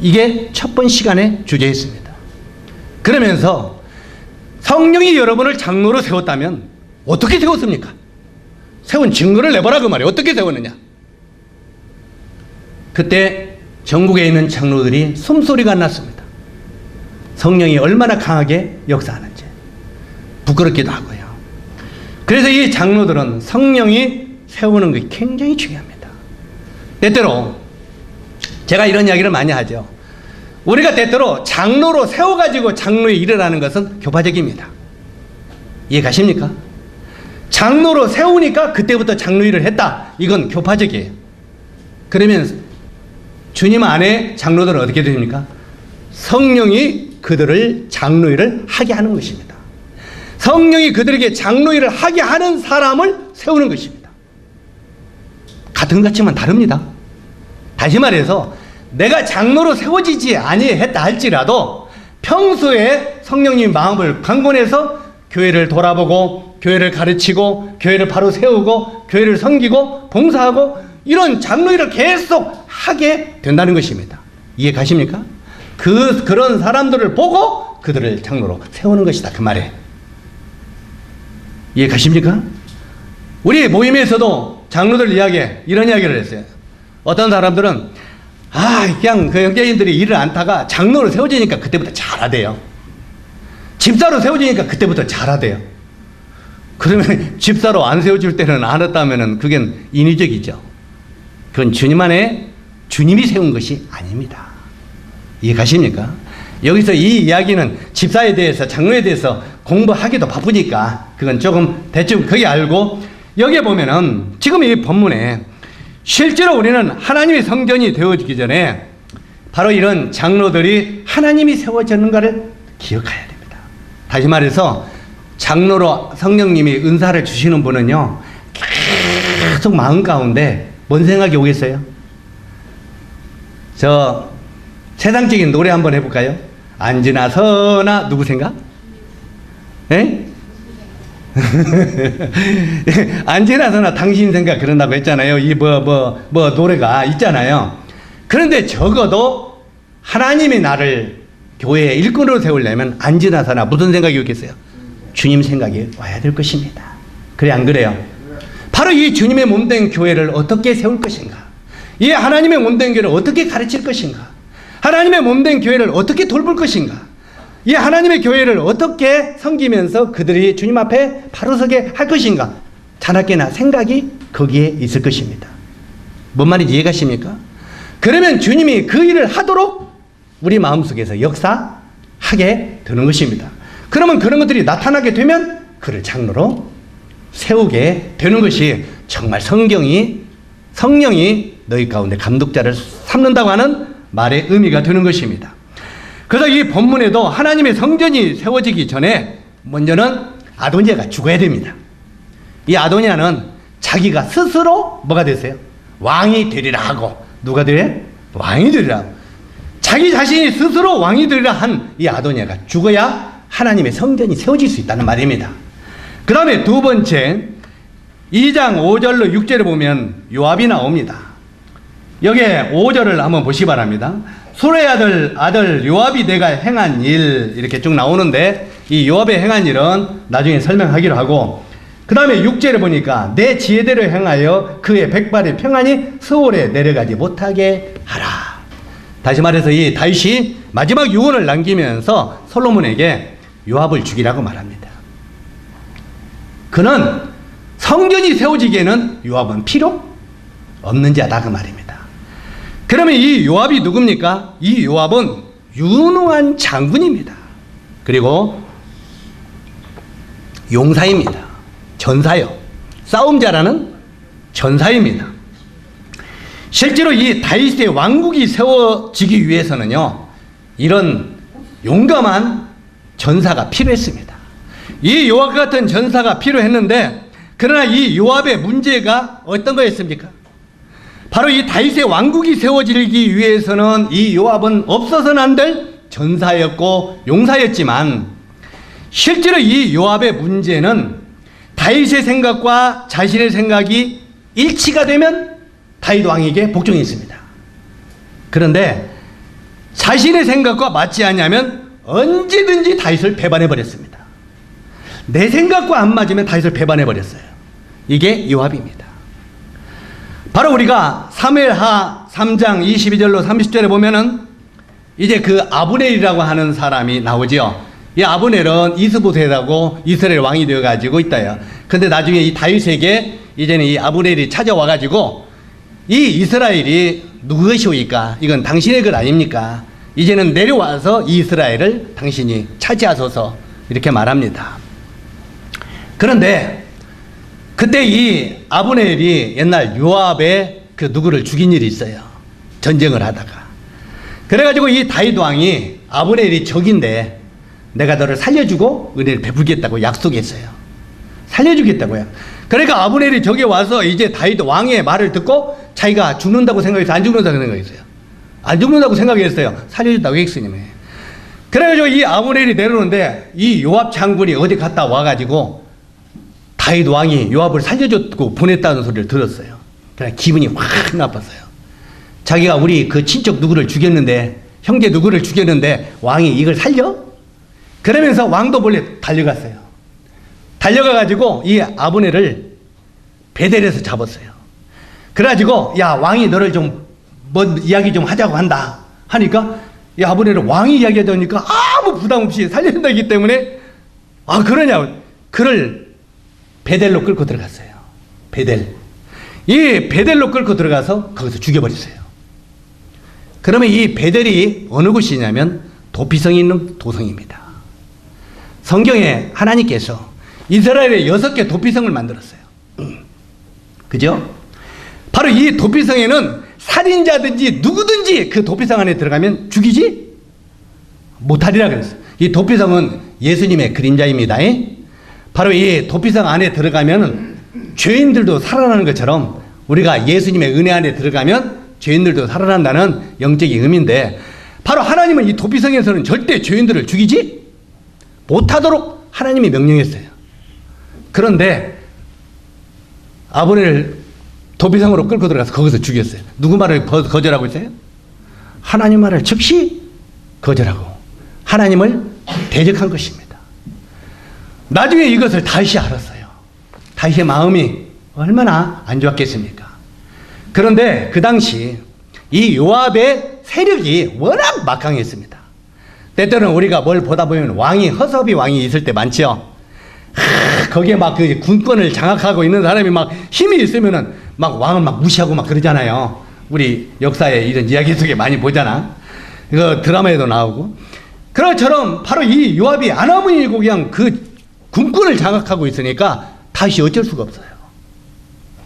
이게 첫 번 시간에 주제였습니다. 그러면서 성령이 여러분을 장로로 세웠다면 어떻게 세웠습니까? 세운 증거를 내보라 그 말이에요. 어떻게 세웠느냐. 그때 전국에 있는 장로들이 숨소리가 안 났습니다. 성령이 얼마나 강하게 역사하는지 부끄럽기도 하고요. 그래서 이 장로들은 성령이 세우는 것이 굉장히 중요합니다. 때때로 제가 이런 이야기를 많이 하죠. 우리가 때때로 장로로 세워가지고 장로의 일을 하는 것은 교파적입니다. 이해 가십니까? 장로로 세우니까 그때부터 장로 일을 했다, 이건 교파적이에요. 그러면 주님 안에 장로들은 어떻게 됩니까? 성령이 그들을 장로 일을 하게 하는 것입니다. 성령이 그들에게 장로 일을 하게 하는 사람을 세우는 것입니다. 같은 것 같지만 다릅니다. 다시 말해서 내가 장로로 세워지지 아니했다 할지라도 평소에 성령님 마음을 강권해서 교회를 돌아보고, 교회를 가르치고, 교회를 바로 세우고, 교회를 섬기고 봉사하고, 이런 장로 일을 계속 하게 된다는 것입니다. 이해 가십니까? 그런 사람들을 보고 그들을 장로로 세우는 것이다, 그 말이에요. 이해 가십니까? 우리 모임에서도 장로들 이야기에 이런 이야기를 했어요. 어떤 사람들은 그냥 그 형제인들이 일을 안 타가 장로로 세워지니까 그때부터 잘하대요. 집사로 세워지니까 그때부터 잘하대요. 그러면 집사로 안 세워질 때는 안 했다면 그건 인위적이죠. 그건 주님 안에 주님이 세운 것이 아닙니다. 이해 가십니까? 여기서 이 이야기는 집사에 대해서, 장로에 대해서 공부하기도 바쁘니까 그건 조금 대충 거기 알고, 여기에 보면은 지금 이 본문에 실제로 우리는 하나님의 성전이 되어지기 전에 바로 이런 장로들이 하나님이 세워졌는가를 기억해야 됩니다. 다시 말해서 장로로 성령님이 은사를 주시는 분은요, 계속 마음 가운데 뭔 생각이 오겠어요? 저 세상적인 노래 한번 해볼까요? 앉으나 서나 누구 생각? 에? 앉으나 서나 당신 생각 그런다고 했잖아요. 이 노래가 있잖아요. 그런데 적어도 하나님이 나를 교회의 일꾼으로 세우려면 앉으나 서나 무슨 생각이 오겠어요? 주님 생각이 와야 될 것입니다. 그래 안 그래요? 바로 이 주님의 몸된 교회를 어떻게 세울 것인가, 이 하나님의 몸된 교회를 어떻게 가르칠 것인가, 하나님의 몸된 교회를 어떻게 돌볼 것인가, 이 하나님의 교회를 어떻게 섬기면서 그들이 주님 앞에 바로 서게 할 것인가, 자나깨나 생각이 거기에 있을 것입니다. 뭔 말인지 이해가십니까? 그러면 주님이 그 일을 하도록 우리 마음속에서 역사하게 되는 것입니다. 그러면 그런 것들이 나타나게 되면 그를 장로로 세우게 되는 것이 정말 성령이 너희 가운데 감독자를 삼는다고 하는 말의 의미가 되는 것입니다. 그래서 이 본문에도 하나님의 성전이 세워지기 전에 먼저는 아도니아가 죽어야 됩니다. 이 아도니아는 자기가 스스로 뭐가 됐어요? 왕이 되리라 하고. 누가 되래? 왕이 되리라 하고. 자기 자신이 스스로 왕이 되리라 한 이 아도니아가 죽어야 하나님의 성전이 세워질 수 있다는 말입니다. 그 다음에 두 번째 2장 5절로 6절에 보면 요압이 나옵니다. 여기에 5절을 한번 보시기 바랍니다. 수레의 아들 요압이 내가 행한 일 이렇게 쭉 나오는데 이 요압의 행한 일은 나중에 설명하기로 하고, 그 다음에 6절에 보니까 내 지혜대로 행하여 그의 백발의 평안이 서울에 내려가지 못하게 하라. 다시 말해서 이 다윗이 마지막 유언을 남기면서 솔로몬에게 요압을 죽이라고 말합니다. 그는 성전이 세워지기에는 요압은 필요 없는 자다 그 말입니다. 그러면 이 요압이 누굽니까? 이 요압은 유능한 장군입니다. 그리고 용사입니다. 전사요. 싸움 잘하는 전사입니다. 실제로 이 다윗의 왕국이 세워지기 위해서는요, 이런 용감한 전사가 필요했습니다. 이 요압 같은 전사가 필요했는데, 그러나 이 요압의 문제가 어떤 거였습니까? 바로 이 다윗의 왕국이 세워지기 위해서는 이 요압은 없어서는 안 될 전사였고 용사였지만, 실제로 이 요압의 문제는 다윗의 생각과 자신의 생각이 일치가 되면 다윗 왕에게 복종했습니다. 그런데 자신의 생각과 맞지 않냐면 언제든지 다윗을 배반해 버렸습니다. 내 생각과 안 맞으면 다윗을 배반해 버렸어요. 이게 요압입니다. 바로 우리가 사무엘하 3장 22절로 30절에 보면은 이제 그 아브넬이라고 하는 사람이 나오지요. 이 아브넬은 이스보셋하고 이스라엘 왕이 되어 가지고 있다요. 근데 나중에 이 다윗에게 이제는 이 아브넬이 찾아와 가지고 이 이스라엘이 누구시오니까 이건 당신의 것 아닙니까? 이제는 내려와서 이 이스라엘을 당신이 차지하소서 이렇게 말합니다. 그런데 그때 이 아브넬이 옛날 요압의 그 누구를 죽인 일이 있어요. 전쟁을 하다가. 그래가지고 이 다윗 왕이 아브넬이 적인데 내가 너를 살려주고 은혜를 베풀겠다고 약속했어요. 살려주겠다고요. 그러니까 아브넬이 저기 와서 이제 다윗 왕의 말을 듣고 자기가 죽는다고 생각해서 안 죽는다고 생각했어요. 안 죽는다고 생각했어요. 살려준다고 했으니. 그래가지고 이 아브넬이 내려오는데 이 요압 장군이 어디 갔다 와가지고 다윗 왕이 요압을 살려줬고 보냈다는 소리를 들었어요. 그래 기분이 확 나빴어요. 자기가 우리 그 친척 누구를 죽였는데, 형제 누구를 죽였는데 왕이 이걸 살려? 그러면서 왕도 몰래 달려갔어요. 달려가가지고 이 아브넬을 베델에서 잡았어요. 그래가지고 야 왕이 너를 좀 뭐 이야기 좀 하자고 한다 하니까 이 아브넬은 왕이 이야기하자니까 아무 부담 없이 살려준다기 때문에 그러냐고 그를 베델로 끌고 들어갔어요. 베델. 이 베델로 끌고 들어가서 거기서 죽여버렸어요. 그러면 이 베델이 어느 곳이냐면 도피성이 있는 도성입니다. 성경에 하나님께서 이스라엘의 6개 도피성을 만들었어요. 그죠? 바로 이 도피성에는 살인자든지 누구든지 그 도피성 안에 들어가면 죽이지 못하리라 그랬어요. 이 도피성은 예수님의 그림자입니다. 바로 이 도피성 안에 들어가면 죄인들도 살아나는 것처럼 우리가 예수님의 은혜 안에 들어가면 죄인들도 살아난다는 영적인 의미인데, 바로 하나님은 이 도피성에서는 절대 죄인들을 죽이지 못하도록 하나님이 명령했어요. 그런데 아브넬을 도피성으로 끌고 들어가서 거기서 죽였어요. 누구 말을 거절하고 있어요? 하나님 말을 즉시 거절하고 하나님을 대적한 것입니다. 나중에 이것을 다윗이 알았어요. 다윗의 마음이 얼마나 안 좋았겠습니까? 그런데 그 당시 이 요압의 세력이 워낙 막강했습니다. 때때로는 우리가 뭘 보다 보면 허섭이 왕이 있을 때 많죠. 거기에 막 그 군권을 장악하고 있는 사람이 막 힘이 있으면은 막 왕을 막 무시하고 막 그러잖아요. 우리 역사에 이런 이야기 속에 많이 보잖아. 이거 드라마에도 나오고. 그것처럼 바로 이 요압이 아나문이고 그냥 그 군권을 장악하고 있으니까 다윗이 어쩔 수가 없어요.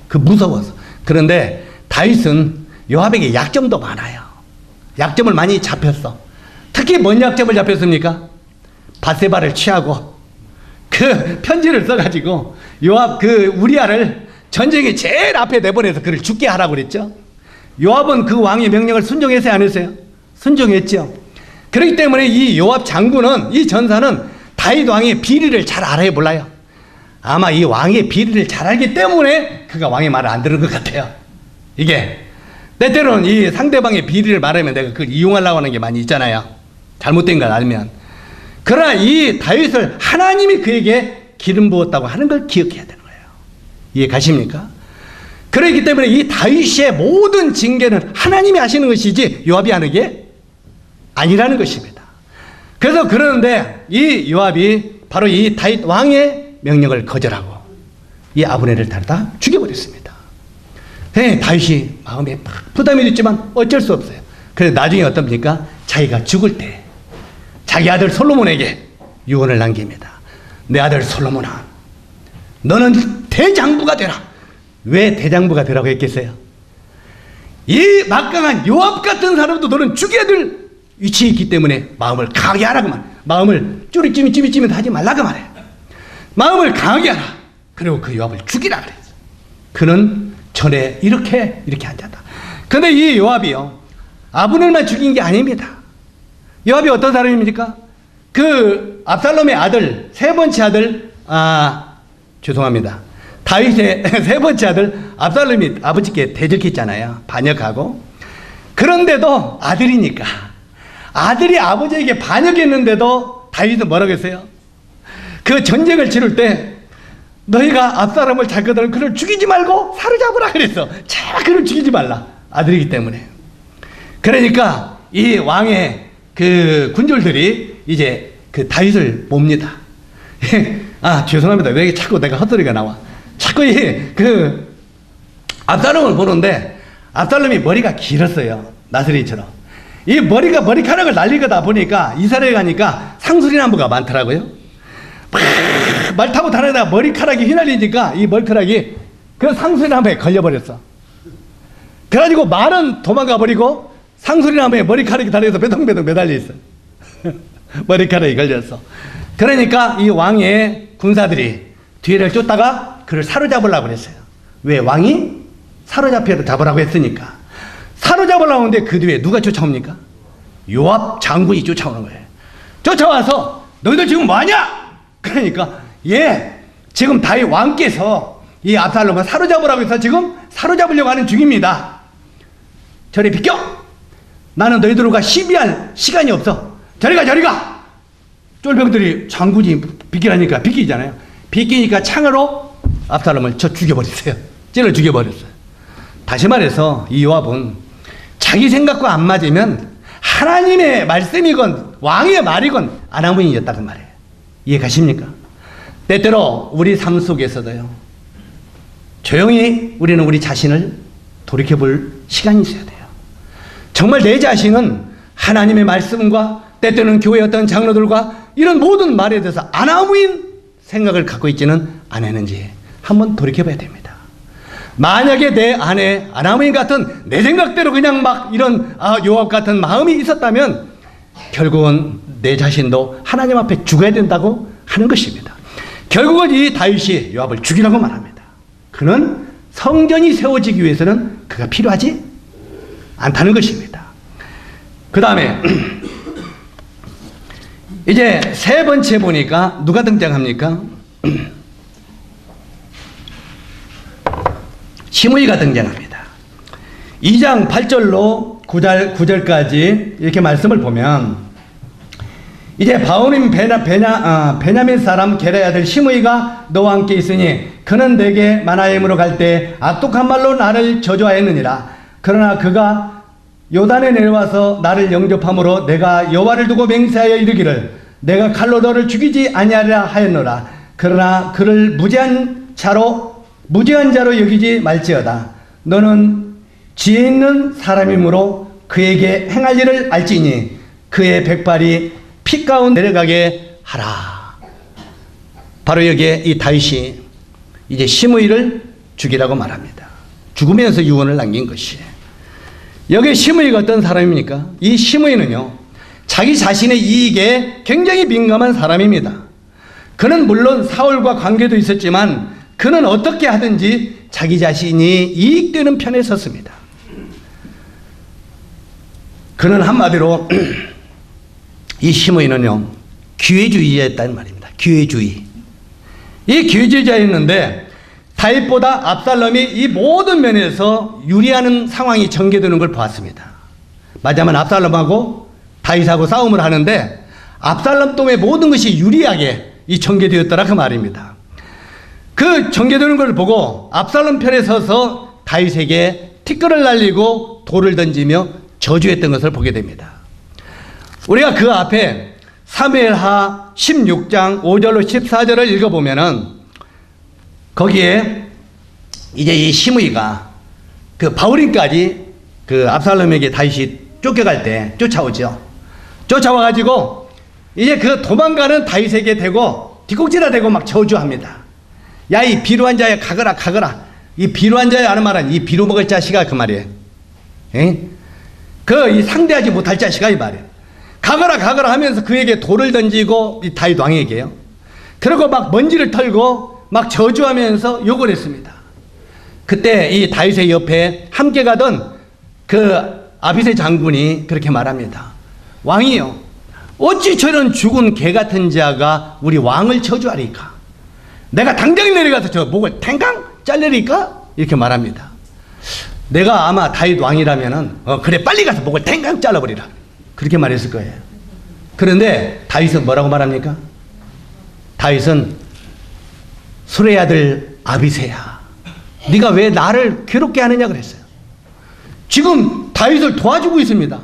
그 무서워서. 그런데 다윗은 요압에게 약점도 많아요. 약점을 많이 잡혔어. 특히 뭔 약점을 잡혔습니까? 밧세바를 취하고 그 편지를 써가지고 요압 그 우리아를 전쟁에 제일 앞에 내보내서 그를 죽게 하라고 그랬죠. 요압은 그 왕의 명령을 순종했어요, 안 했어요? 순종했죠. 그렇기 때문에 이 요압 장군은, 이 전사는 다윗 왕의 비리를 잘 알아요, 몰라요? 아마 이 왕의 비리를 잘 알기 때문에 그가 왕의 말을 안 들은 것 같아요. 이게 때때로는 이 상대방의 비리를 말하면 내가 그걸 이용하려고 하는 게 많이 있잖아요. 잘못된 걸 알면. 그러나 이 다윗을 하나님이 그에게 기름 부었다고 하는 걸 기억해야 되는 거예요. 이해 가십니까? 그렇기 때문에 이 다윗의 모든 징계는 하나님이 하시는 것이지 요압이 하는 게 아니라는 것입니다. 그래서 그러는데 이 요압이 바로 이 다윗 왕의 명령을 거절하고 이 아브넬을 데려다 죽여버렸습니다. 다윗이 마음에 부담이 됐지만 어쩔 수 없어요. 그래서 나중에 어떻습니까? 자기가 죽을 때 자기 아들 솔로몬에게 유언을 남깁니다. 내 아들 솔로몬아, 너는 대장부가 되라. 왜 대장부가 되라고 했겠어요? 이 막강한 요압 같은 사람도 너는 죽여야 될 위치에 있기 때문에 마음을 강하게 하라고만. 마음을 쭈리쭈미쭈미쭈미 하지 말라고 말해요. 마음을 강하게 하라. 그리고 그 요압을 죽이라 그랬어. 그는 전에 이렇게 앉았다. 근데 이 요압이요, 아브넬만 죽인 게 아닙니다. 요압이 어떤 사람입니까? 그 압살롬의 아들, 세 번째 아들, 죄송합니다. 다윗의 세 번째 아들 압살롬이 아버지께 대적했잖아요. 반역하고. 그런데도 아들이니까, 아들이 아버지에게 반역했는데도 다윗은 뭐라고 했어요? 그 전쟁을 치를 때 너희가 압살롬을 잘 거든 그를 죽이지 말고 사로잡으라 그랬어. 제발 그를 죽이지 말라. 아들이기 때문에. 그러니까 이 왕의 그 군졸들이 이제 그 다윗을 봅니다. 죄송합니다. 왜 자꾸 내가 헛소리가 나와. 자꾸 그 압살롬을 보는데 압살롬이 머리가 길었어요. 나스리처럼. 이 머리카락을 날리거다 보니까 이스라엘 가니까 상수리나무가 많더라고요. 말 타고 다니다가 머리카락이 휘날리니까 이 머리카락이 그 상수리나무에 걸려버렸어. 그래가지고 말은 도망가 버리고 상수리나무에 머리카락이 달려서 배동배동 매달려 있어. 머리카락이 걸렸어. 그러니까 이 왕의 군사들이 뒤를 쫓다가 그를 사로잡으려고 그랬어요. 왜? 왕이 사로잡혀서 잡으라고 했으니까. 사로잡으려고 하는데 그 뒤에 누가 쫓아옵니까? 요압 장군이 쫓아오는 거예요. 쫓아와서 너희들 지금 뭐하냐? 그러니까 지금 다윗 왕께서 이 압살롬을 사로잡으라고 해서 지금 사로잡으려고 하는 중입니다. 저리 비켜! 나는 너희들과 시비할 시간이 없어. 저리 가! 쫄병들이 장군이 비키라니까 비키잖아요. 비키니까 창으로 압살롬을 죽여버렸어요. 찔러 죽여버렸어요. 다시 말해서 이 요압은 자기 생각과 안 맞으면 하나님의 말씀이건 왕의 말이건 아나무인이었다는 말이에요. 이해 가십니까? 때때로 우리 삶 속에서도요, 조용히 우리는 우리 자신을 돌이켜볼 시간이 있어야 돼요. 정말 내 자신은 하나님의 말씀과 때때로는 교회 어떤 장로들과 이런 모든 말에 대해서 아나무인 생각을 갖고 있지는 않았는지 한번 돌이켜봐야 됩니다. 만약에 내 안에 아나무인 같은 내 생각대로 그냥 막 이런 요압 같은 마음이 있었다면 결국은 내 자신도 하나님 앞에 죽어야 된다고 하는 것입니다. 결국은 이 다윗이 요압을 죽이라고 말합니다. 그는 성전이 세워지기 위해서는 그가 필요하지 않다는 것입니다. 그 다음에 이제 세 번째 보니까 누가 등장합니까? 시므이가 등장합니다. 2장 8절로 9절까지 이렇게 말씀을 보면 이제 바오림 베냐민 사람 게라의 아들 시므이가 너와 함께 있으니 그는 내게 마나임으로 갈 때 악독한 말로 나를 저주하였느니라. 그러나 그가 요단에 내려와서 나를 영접함으로 내가 여호와를 두고 맹세하여 이르기를 내가 칼로 너를 죽이지 아니하리라 하였노라. 그러나 그를 무죄한 자로 여기지 말지어다. 너는 지혜 있는 사람이므로 그에게 행할 일을 알지니 그의 백발이 피 가운데 내려가게 하라. 바로 여기에 이 다윗이 이제 시므이를 죽이라고 말합니다. 죽으면서 유언을 남긴 것이에요. 여기 시므이가 어떤 사람입니까? 이 시므이는요, 자기 자신의 이익에 굉장히 민감한 사람입니다. 그는 물론 사울과 관계도 있었지만 그는 어떻게 하든지 자기 자신이 이익되는 편에 섰습니다. 그는 한마디로 이 시므이는요, 기회주의자였다는 말입니다. 기회주의. 이 기회주의자였는데 다윗보다 압살롬이 이 모든 면에서 유리하는 상황이 전개되는 걸 보았습니다. 맞아면 압살롬하고 다윗하고 싸움을 하는데 압살롬 때문에 모든 것이 유리하게 이 전개되었더라 그 말입니다. 그 전개되는 걸 보고 압살롬 편에 서서 다윗에게 티끌을 날리고 돌을 던지며 저주했던 것을 보게 됩니다. 우리가 그 앞에 사무엘하 16장 5절로 14절을 읽어보면은 거기에 이제 이 시므이가 그 바울임까지 그 압살롬에게 다윗이 쫓겨갈 때 쫓아오죠. 쫓아와가지고 이제 그 도망가는 다윗에게 대고 뒤꿈치나 대고 막 저주합니다. 야, 이 비루한 자야, 가거라, 가거라. 이 비루한 자야 하는 말은 이 비루 먹을 자식아 그 말이에요. 이 상대하지 못할 자식아 이 말이에요. 가거라, 가거라 하면서 그에게 돌을 던지고 이 다윗 왕에게요. 그리고 막 먼지를 털고 막 저주하면서 욕을 했습니다. 그때 이 다윗의 옆에 함께 가던 그 아비새 장군이 그렇게 말합니다. 왕이요, 어찌 저런 죽은 개 같은 자가 우리 왕을 저주하리까? 내가 당장 내려가서 저 목을 탱강 잘리리까? 이렇게 말합니다. 내가 아마 다윗 왕이라면은 그래 빨리 가서 목을 탱강 잘라버리라 그렇게 말했을 거예요. 그런데 다윗은 뭐라고 말합니까? 다윗은 수레 아들 아비새야, 네가 왜 나를 괴롭게 하느냐 그랬어요. 지금 다윗을 도와주고 있습니다.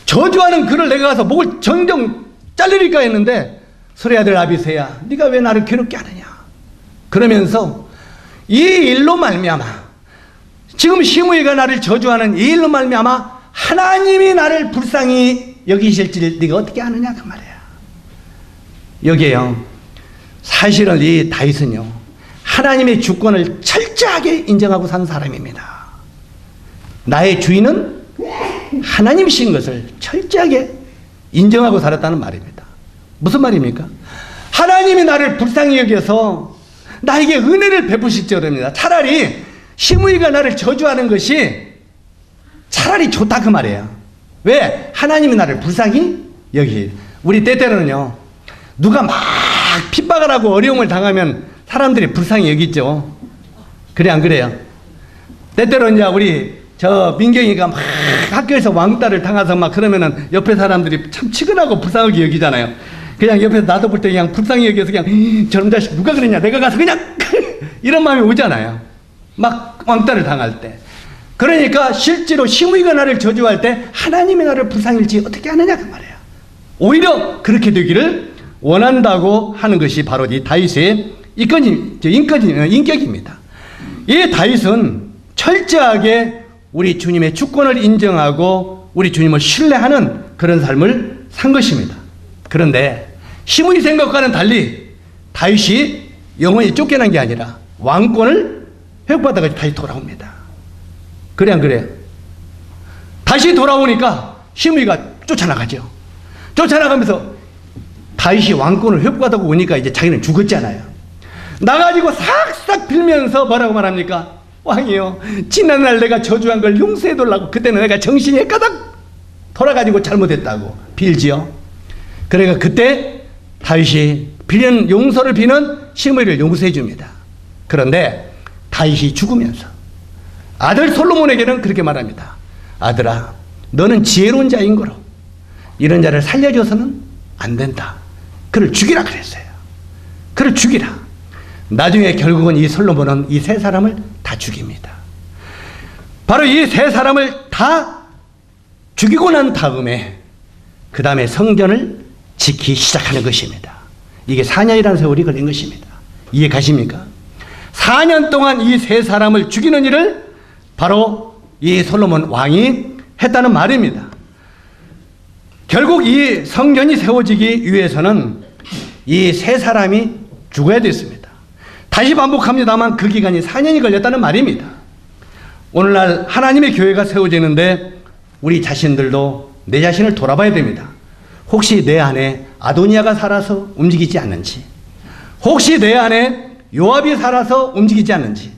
저주하는 그를 내가 가서 목을 정정 잘리리까 했는데 수레 아들 아비새야, 네가 왜 나를 괴롭게 하느냐. 그러면서 이 일로 말미암아, 지금 시므이가 나를 저주하는 이 일로 말미암아 하나님이 나를 불쌍히 여기실지를 네가 어떻게 아느냐 그 말이야. 여기에요, 사실은 이 다윗은요 하나님의 주권을 철저하게 인정하고 산 사람입니다. 나의 주인은 하나님이신 것을 철저하게 인정하고 살았다는 말입니다. 무슨 말입니까? 하나님이 나를 불쌍히 여겨서 나에게 은혜를 베푸실 줄입니다. 차라리 시므이가 나를 저주하는 것이 차라리 좋다 그 말이에요. 왜? 하나님이 나를 불쌍히 여기. 우리 때때로는요 누가 막 핍박을 하고 어려움을 당하면 사람들이 불쌍히 여기죠. 그래 안 그래요? 때때로 이제 우리 저 민경이가 막 학교에서 왕따를 당해서 막 그러면은 옆에 사람들이 참 치근하고 불쌍하게 여기잖아요. 그냥 옆에서 나도 볼 때 그냥 불쌍히 여기서 그냥 저런 자식 누가 그랬냐 내가 가서 그냥 이런 마음이 오잖아요. 막 왕따를 당할 때. 그러니까 실제로 시므이가 나를 저주할 때 하나님이 나를 불쌍히 여기지 어떻게 하느냐 그 말이에요. 오히려 그렇게 되기를 원한다고 하는 것이 바로 이 다윗의 인격입니다. 이 다윗은 철저하게 우리 주님의 주권을 인정하고 우리 주님을 신뢰하는 그런 삶을 산 것입니다. 그런데 시므이 생각과는 달리 다윗이 영원히 쫓겨난 게 아니라 왕권을 회복받아가지고 다시 돌아옵니다. 그래 안 그래요? 다시 돌아오니까 시므이가 쫓아나가죠. 쫓아나가면서 다윗이 왕권을 회복하다가 오니까 이제 자기는 죽었잖아요. 나가지고 싹싹 빌면서 뭐라고 말합니까? 왕이요, 지난날 내가 저주한 걸 용서해달라고. 그때는 내가 정신이 까닥 돌아가지고 잘못했다고 빌지요. 그러니까 그때 다윗이 빌는 용서를 비는 시므이를 용서해 줍니다. 그런데 다윗이 죽으면서 아들 솔로몬에게는 그렇게 말합니다. 아들아, 너는 지혜로운 자인 거로 이런 자를 살려줘서는 안 된다. 그를 죽이라 그랬어요. 그를 죽이라. 나중에 결국은 이 솔로몬은 이 세 사람을 다 죽입니다. 바로 이 세 사람을 다 죽이고 난 다음에 그 다음에 성전을 짓기 시작하는 것입니다. 이게 4년이라는 세월이 걸린 것입니다. 이해 가십니까? 4년 동안 이 세 사람을 죽이는 일을 바로 이 솔로몬 왕이 했다는 말입니다. 결국 이 성전이 세워지기 위해서는 이 세 사람이 죽어야 됐습니다. 다시 반복합니다만 그 기간이 4년이 걸렸다는 말입니다. 오늘날 하나님의 교회가 세워지는데 우리 자신들도 내 자신을 돌아봐야 됩니다. 혹시 내 안에 아도니아가 살아서 움직이지 않는지, 혹시 내 안에 요압이 살아서 움직이지 않는지,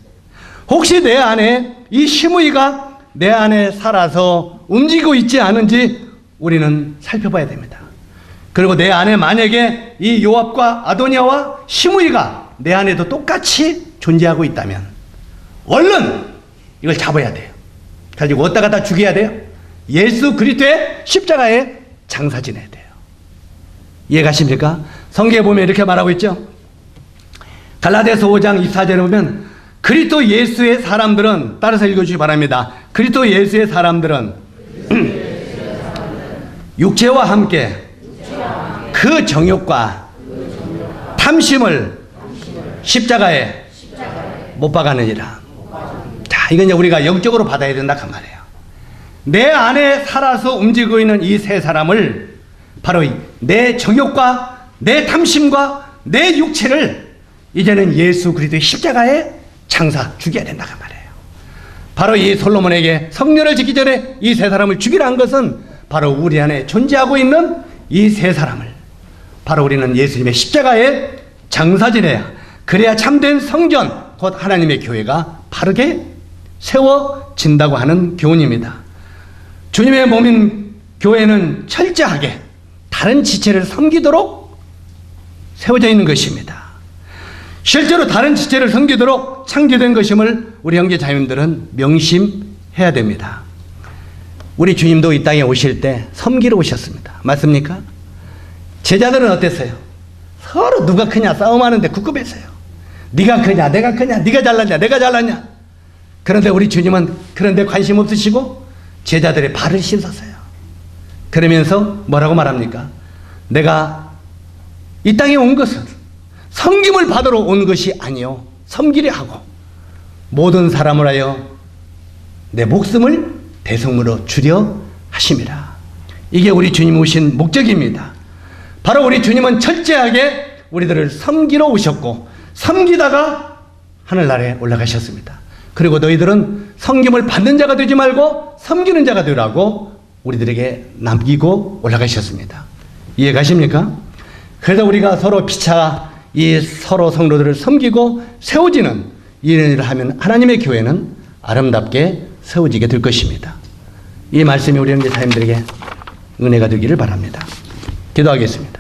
혹시 내 안에 이 시므이가 내 안에 살아서 움직이고 있지 않은지 우리는 살펴봐야 됩니다. 그리고 내 안에 만약에 이 요압과 아도니아와 시므이가 내 안에도 똑같이 존재하고 있다면 얼른 이걸 잡아야 돼요. 가지고 어디다 갖다 죽여야 돼요? 예수 그리스도의 십자가에 장사 지내야 돼요. 이해가십니까? 성경에 보면 이렇게 말하고 있죠. 갈라디아서 5장 24절에 보면 그리스도 예수의 사람들은, 따라서 읽어주시기 바랍니다. 그리스도 예수의 사람들은 육체와 함께 그 정욕과 탐심을 십자가에 못 박았느니라. 자, 이건 이제 우리가 영적으로 받아야 된다 그 말이에요. 내 안에 살아서 움직이고 있는 이 세 사람을 바로 내 정욕과 내 탐심과 내 육체를 이제는 예수 그리스도의 십자가에 장사 죽여야 된다 그 말이에요. 바로 이 솔로몬에게 성년을 짓기 전에 이 세 사람을 죽이라 한 것은 바로 우리 안에 존재하고 있는 이 세 사람을 바로 우리는 예수님의 십자가에 장사 지내야, 그래야 참된 성전 곧 하나님의 교회가 바르게 세워진다고 하는 교훈입니다. 주님의 몸인 교회는 철저하게 다른 지체를 섬기도록 세워져 있는 것입니다. 실제로 다른 지체를 섬기도록 창조된 것임을 우리 형제 자매님들은 명심해야 됩니다. 우리 주님도 이 땅에 오실 때 섬기러 오셨습니다. 맞습니까? 제자들은 어땠어요? 서로 누가 크냐 싸움하는데 국급했어요. 네가 크냐 내가 크냐, 네가 잘났냐 내가 잘났냐. 그런데 우리 주님은 그런데 관심 없으시고 제자들의 발을 씻었어요. 그러면서 뭐라고 말합니까? 내가 이 땅에 온 것은 섬김을 받으러 온 것이 아니요 섬기려 하고 모든 사람을 하여 내 목숨을 대성물로 주려 하심이라. 이게 우리 주님 오신 목적입니다. 바로 우리 주님은 철저하게 우리들을 섬기러 오셨고 섬기다가 하늘나라에 올라가셨습니다. 그리고 너희들은 섬김을 받는 자가 되지 말고 섬기는 자가 되라고 우리들에게 남기고 올라가셨습니다. 이해가십니까? 그래서 우리가 서로 피차 이 서로 성도들을 섬기고 세워지는 이런 일을 하면 하나님의 교회는 아름답게 세워지게 될 것입니다. 이 말씀이 우리 형제 자매들에게 은혜가 되기를 바랍니다. 기도하겠습니다.